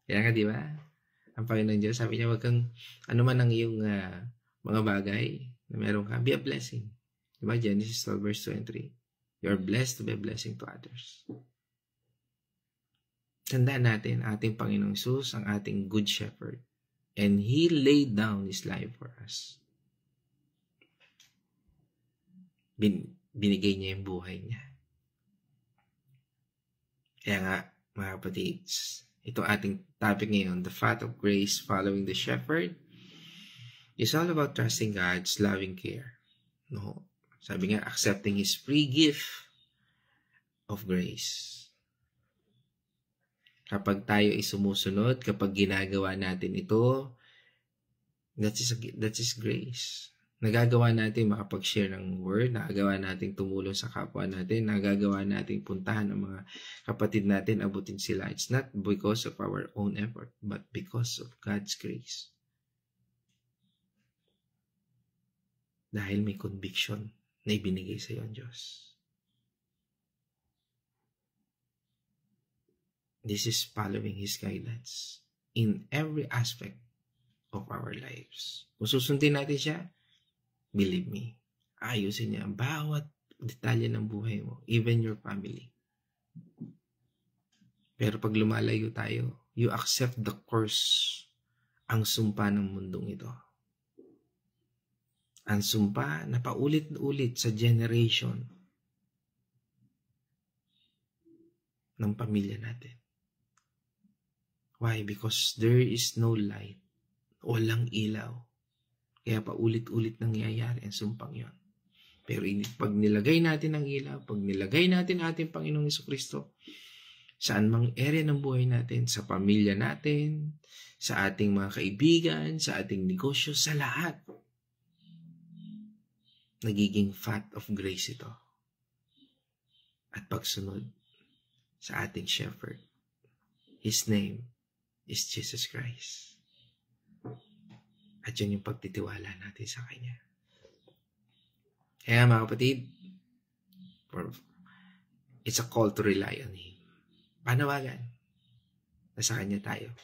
Kaya nga, di ba? Ang Panginoon Diyos, sabi niya, huwag kang, ano man ang iyong mga bagay na meron ka, be a blessing. Di ba? Genesis 12 verse 2 and 3. You are blessed to be a blessing to others. Tandaan natin, ating Panginoong Hesus, ang ating good shepherd. And He laid down His life for us. Binigay niya yung buhay niya. Kaya nga, mga kapatid, ito ating topic ngayon, the path of grace following the shepherd, is all about trusting God's loving care. No? Sabi nga, accepting His free gift of grace. Kapag tayo ay sumusunod, kapag ginagawa natin ito, that is grace. Nagagawa natin makapag-share ng word, nagagawa natin tumulong sa kapwa natin, nagagawa natin puntahan ng mga kapatid natin, abutin sila. It's not because of our own effort, but because of God's grace. Dahil may conviction na ibinigay sa iyo ang Diyos. This is following His guidance in every aspect of our lives. Kung susundin natin siya, believe me, ayusin niya ang bawat detalye ng buhay mo, even your family. Pero pag lumalayo tayo, you accept the curse, ang sumpa ng mundong ito. Ang sumpa na paulit-ulit sa generation ng pamilya natin. Why? Because there is no light. Walang ilaw. Kaya paulit-ulit nangyayari ang sumpang yon. Pero pag nilagay natin ang ilaw, pag nilagay natin ating Panginoong Jesucristo, saan mang area ng buhay natin, sa pamilya natin, sa ating mga kaibigan, sa ating negosyo, sa lahat, nagiging fat of grace ito. At pagsunod sa ating shepherd. His name is Jesus Christ. At yun yung pagtitiwala natin sa Kanya. Kaya mga kapatid, it's a call to rely on Him. Panawagan. Nasa Kanya tayo.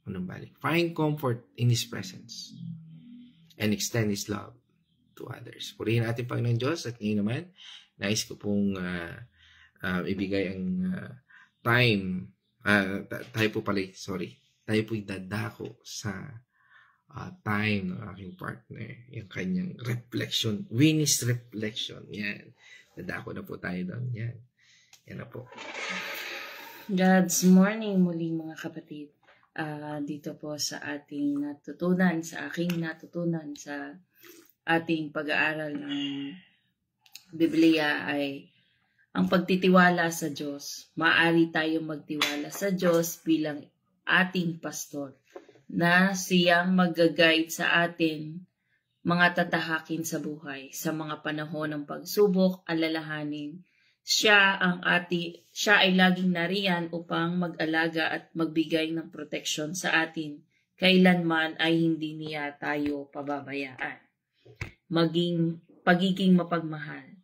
Unang balik. Find comfort in His presence and extend His love to others. Purihin natin Panginoon Diyos at ngayon naman, nais ko pong ibigay ang time. Tayo po'y dadako sa time ng aking partner. Yung kanyang reflection. Winnie's reflection. Yan. Dadako na po tayo doon. Yan. Yan na po. God's morning muli mga kapatid. Dito po sa ating natutunan, sa aking natutunan sa ating pag-aaral ng Biblia ay ang pagtitiwala sa Diyos. Maaari tayong magtiwala sa Diyos bilang ating pastor na siyang mag-guide sa atin mga tatahakin sa buhay sa mga panahon ng pagsubok, alalahanin. Siya ay laging nariyan upang mag-alaga at magbigay ng proteksyon sa atin. Kailanman ay hindi niya tayo pababayaan. Pagiging mapagmahal.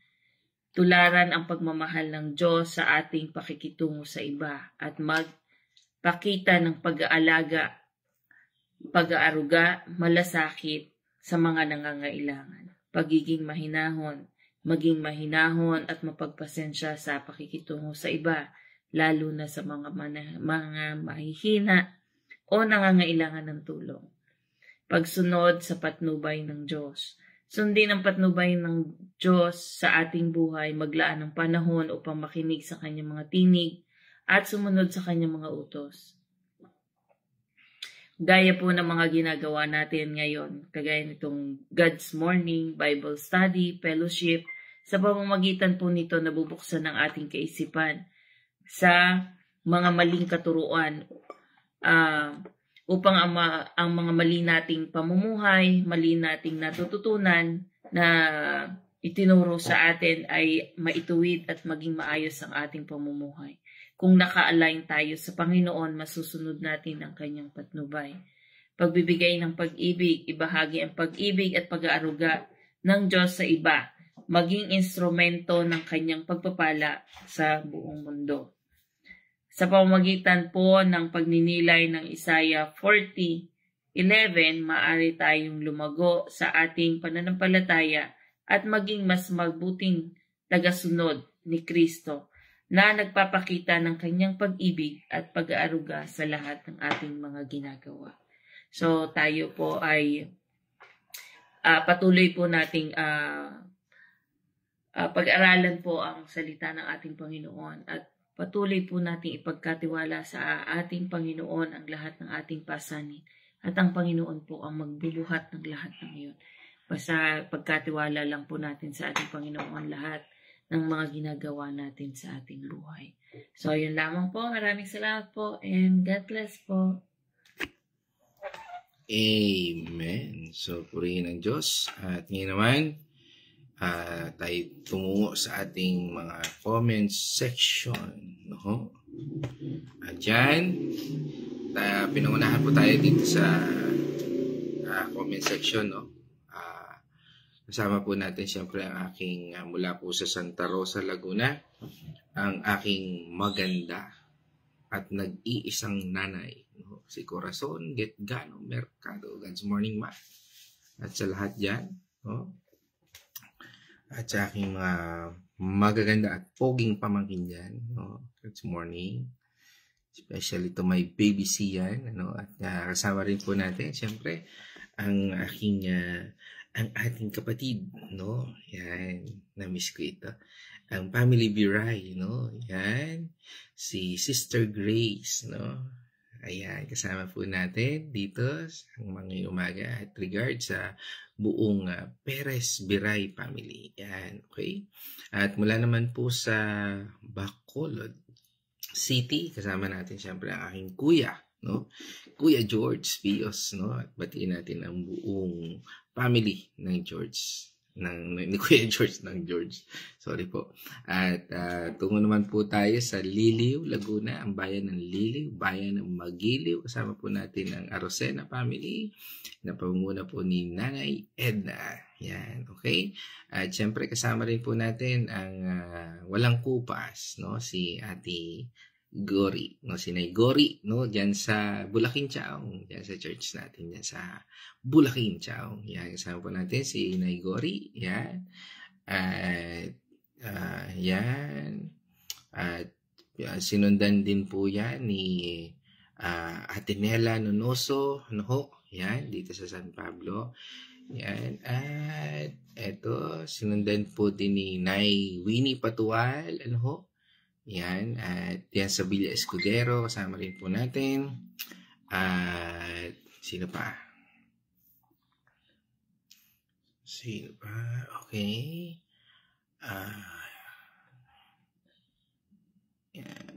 Tularan ang pagmamahal ng Diyos sa ating pakikitungo sa iba at magpakita ng pag-aalaga, pag-aaruga, malasakit sa mga nangangailangan. Pagiging mahinahon, maging mahinahon at mapagpasensya sa pakikitungo sa iba, lalo na sa mga mahihina o nangangailangan ng tulong. Pagsunod sa patnubay ng Diyos. Sundin ang patnubay ng Diyos sa ating buhay, maglaan ng panahon upang makinig sa kanyang mga tinig at sumunod sa kanyang mga utos. Gaya po ng mga ginagawa natin ngayon, kagaya nitong God's Morning, Bible Study, Fellowship, sa pamamagitan po nito nabubuksan ng ating kaisipan sa mga maling katuruan upang ang mga mali nating pamumuhay, mali nating natututunan na itinuro sa atin ay maituwid at maging maayos ang ating pamumuhay. Kung naka-align tayo sa Panginoon, masusunod natin ang kanyang patnubay. Pagbibigay ng pag-ibig, ibahagi ang pag-ibig at pag-aaruga ng Diyos sa iba, maging instrumento ng kanyang pagpapala sa buong mundo. Sa pamamagitan po ng pagninilay ng Isaiah 40:11, maaari tayong lumago sa ating pananampalataya at maging mas mabuting tagasunod ni Kristo na nagpapakita ng kanyang pag-ibig at pag-aaruga sa lahat ng ating mga ginagawa. So tayo po ay patuloy po nating pag-aralan po ang salita ng ating Panginoon at patuloy po nating ipagkatiwala sa ating Panginoon ang lahat ng ating pasanin at ang Panginoon po ang magbubuhat ng lahat ng iyon. Basta pagkatiwala lang po natin sa ating Panginoon lahat ng mga ginagawa natin sa ating buhay. So, yun lamang po. Maraming salamat po and God bless po. Amen. So, purihin ang Diyos. At ngayon naman, tayo tumungo sa ating mga comment section. No? At yan, pinangunahan po tayo dito sa comment section. No? Kasama po natin siyempre ang aking mula po sa Santa Rosa, Laguna, ang aking maganda at nag-iisang nanay. No? si Corazon, Getgano, Mercado, God's Morning Ma. At sa lahat dyan, no? At sa aking mga magaganda at poging pamangkin dyan, no? God's morning. Especially to my baby Sian, ano? At kasama rin po natin, siyempre, ang ating kapatid, no? Yan, na-miss ko ito. Ang family Biray, no? Yan, si Sister Grace, no? Ayan, kasama po natin dito sa mga umaga at regard sa buong Perez Biray family. Yan, okay? At mula naman po sa Bacolod City, kasama natin siyempre ang aking kuya, no? Kuya George Pios, no? At batiin natin ang buong family ng George, ni Kuya George ng George. Sorry po. At tungo naman po tayo sa Liliw, Laguna, ang bayan ng Liliw, bayan ng Magiliw. Kasama po natin ang Arosena family na pamumuna po ni Nanay Edna. Yan, okay? At syempre kasama rin po natin ang walang kupas, no? Si Ate Gori, no? Si Nay Gori, no? Diyan sa Bulacan Chaong, diyan sa church natin, diyan sa Bulacan Chaong. Yan, kasama po natin si Nay Gori. Yan. At yan. At sinundan din po yan ni Ate Nela Nonoso, no ho? Yan, dito sa San Pablo. Yan. At eto, sinundan po din ni Nay Winnie Patual, ano ho? Yan. At yan sa Villa Escudero, kasama rin po natin. At sino pa? Sino pa? Okay. Yan.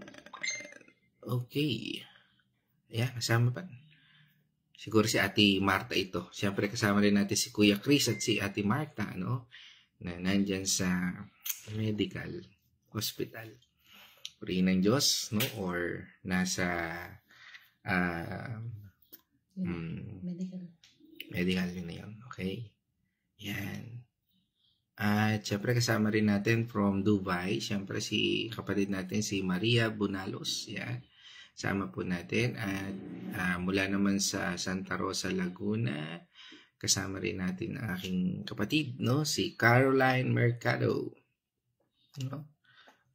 Okay. Yan, kasama pa. Siguro si Ate Marta ito. Siyempre kasama rin natin si Kuya Chris at si Ate Marta, no? Na nandyan sa medical hospital. Purihin ng Diyos, no? Or nasa medical yun na yun. Okay? Yan. At siyempre kasama rin natin from Dubai. Siyempre si kapatid natin si Maria Bunalos. Yan. Sama po natin. At mula naman sa Santa Rosa, Laguna, kasama rin natin ang aking kapatid, no? Si Caroline Mercado. No?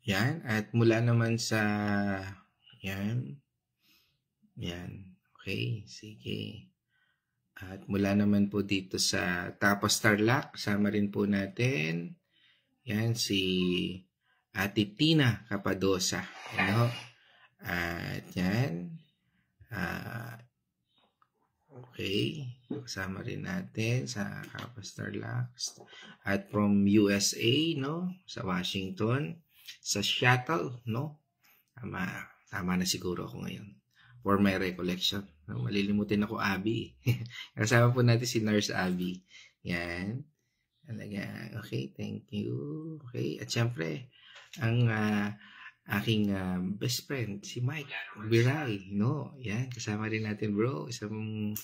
Yan. At mula naman sa yan. Okay. Sige. At mula naman po dito sa Tapos Tarlac, kasama rin po natin. Yan. Si Ate Tina Capadosa. Ano? At yan. Okay. Kasama rin natin sa Tapos Tarlac. At from USA, no? Sa Washington. Sa Seattle, no? Tama na siguro ako ngayon. For my recollection. No? Malilimutin ako, Abby. Kasama po natin si Nurse Abby. Yan. Talaga. Okay, thank you. Okay, at syempre, ang aking best friend, si Mike Biray, no? Yan, kasama rin natin, bro. Yan,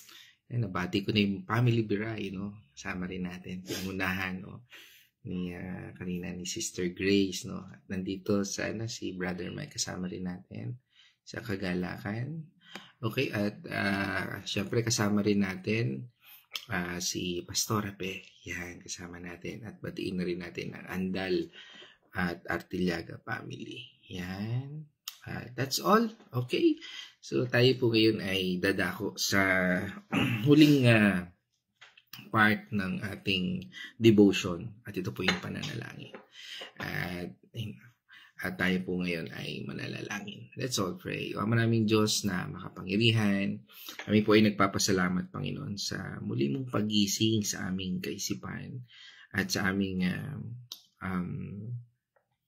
nabati ko na yung family Biray, no? Kasama rin natin. Pangunahan, no? Kanina ni Sister Grace, no? At nandito sana si Brother Mike, kasama rin natin sa Kagalakan. Okay, at syempre kasama rin natin si Pastora Pe. Yan, kasama natin. At batiin na rin natin ang Andal at Artillaga family. Yan. That's all. Okay. So tayo po ngayon ay dadako sa huling part ng ating devotion. At ito po yung pananalangin. At tayo po ngayon ay mananalangin. Let's all pray. O Ama naming Diyos na makapangyarihan, kami po ay nagpapasalamat, Panginoon, sa muli mong pagising sa aming kaisipan at sa aming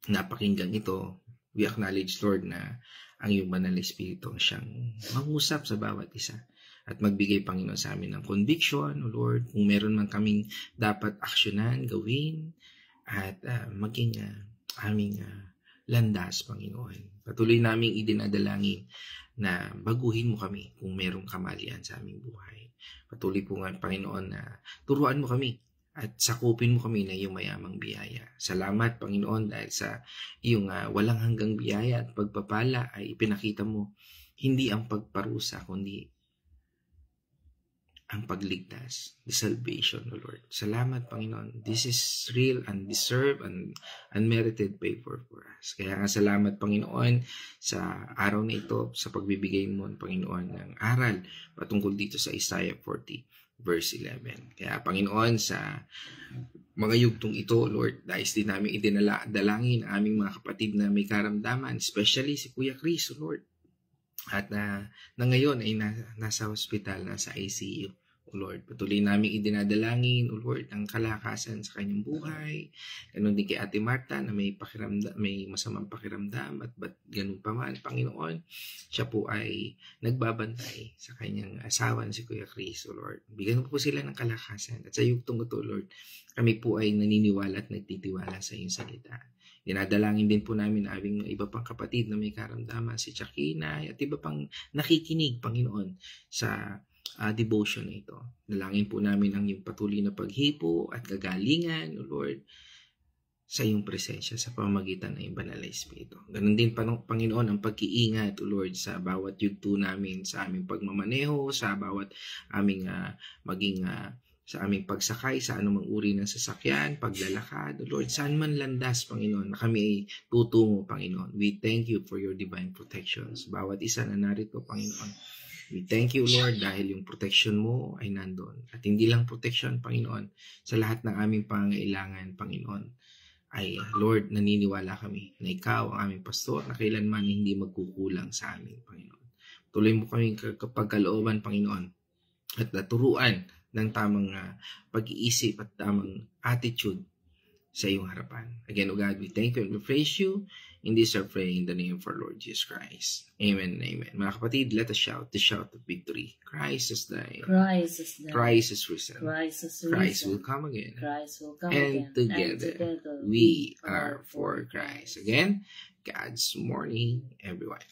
napakinggan ito. We acknowledge, Lord, na ang iyong banal na Espiritu ang siyang mangusap sa bawat isa at magbigay, Panginoon, sa amin ng conviction, O Lord, kung meron man kaming dapat aksyonan, gawin, at maging aming landas, Panginoon. Patuloy naming idinadalangin na baguhin mo kami kung merong kamalian sa aming buhay. Patuloy po nga, Panginoon, na turuan mo kami at sakupin mo kami na iyong mayamang biyaya. Salamat, Panginoon, dahil sa iyong walang hanggang biyaya at pagpapala ay ipinakita mo hindi ang pagparusa, kundi ang pagligtas, the salvation, O Lord. Salamat, Panginoon. This is real, undeserved, and unmerited favor for us. Kaya nga salamat, Panginoon, sa araw na ito, sa pagbibigay mo, Panginoon, ng aral patungkol dito sa Isaiah 40, verse 11. Kaya, Panginoon, sa mga yugtong ito, Lord, dahil din namin idinalangin ang aming mga kapatid na may karamdaman, especially si Kuya Chris, O Lord. At na ngayon ay nasa hospital, nasa ICU. O Lord, patuloy namin idinadalangin, O Lord, ang kalakasan sa kanyang buhay. Ganun din kay Ate Marta na may masamang pakiramdam at ba't ganun pa man, Panginoon, siya po ay nagbabantay sa kanyang asawa na si Kuya Chris, O Lord. Bigyan mo po sila ng kalakasan. At sa yugtong ito, Lord, kami po ay naniniwala at nagtitiwala sa iyong salita. Dinadalangin din po namin ang aming iba pang kapatid na may karamdaman, si Chakina, at iba pang nakikinig, Panginoon, sa devotion na ito. Dalangin po namin ang iyong patuloy na paghipo at kagalingan, O Lord, sa iyong presensya sa pamamagitan ng iyong banal na Espiritu. Ganun din, Panginoon, ang pag-iingat, O Lord, sa bawat yugto namin, sa aming pagmamaneho, sa bawat aming sa aming pagsakay, sa anumang uri ng sasakyan, paglalakad, Lord, saan man landas, Panginoon, na kami ay tutungo, Panginoon. We thank you for your divine protections. Bawat isa na narito, Panginoon. We thank you, Lord, dahil yung protection mo ay nandun. At hindi lang protection, Panginoon, sa lahat ng aming pangangailangan, Panginoon, ay, Lord, naniniwala kami na ikaw ang aming pastor na kailanman hindi magkukulang sa amin, Panginoon. Tuloy mo kami kapagkalooban, Panginoon, at naturuan ng tamang pag-iisip at tamang attitude sa iyong harapan. Again, O God, we thank you and we praise you. In this our prayer in the name of our Lord Jesus Christ. Amen and amen. Mga kapatid, let us shout the shout of victory. Christ is died. Christ is dead. Christ is risen. Christ is risen. Christ will come again. Christ will come And again. together, we are for Christ. Again, God's morning, everyone.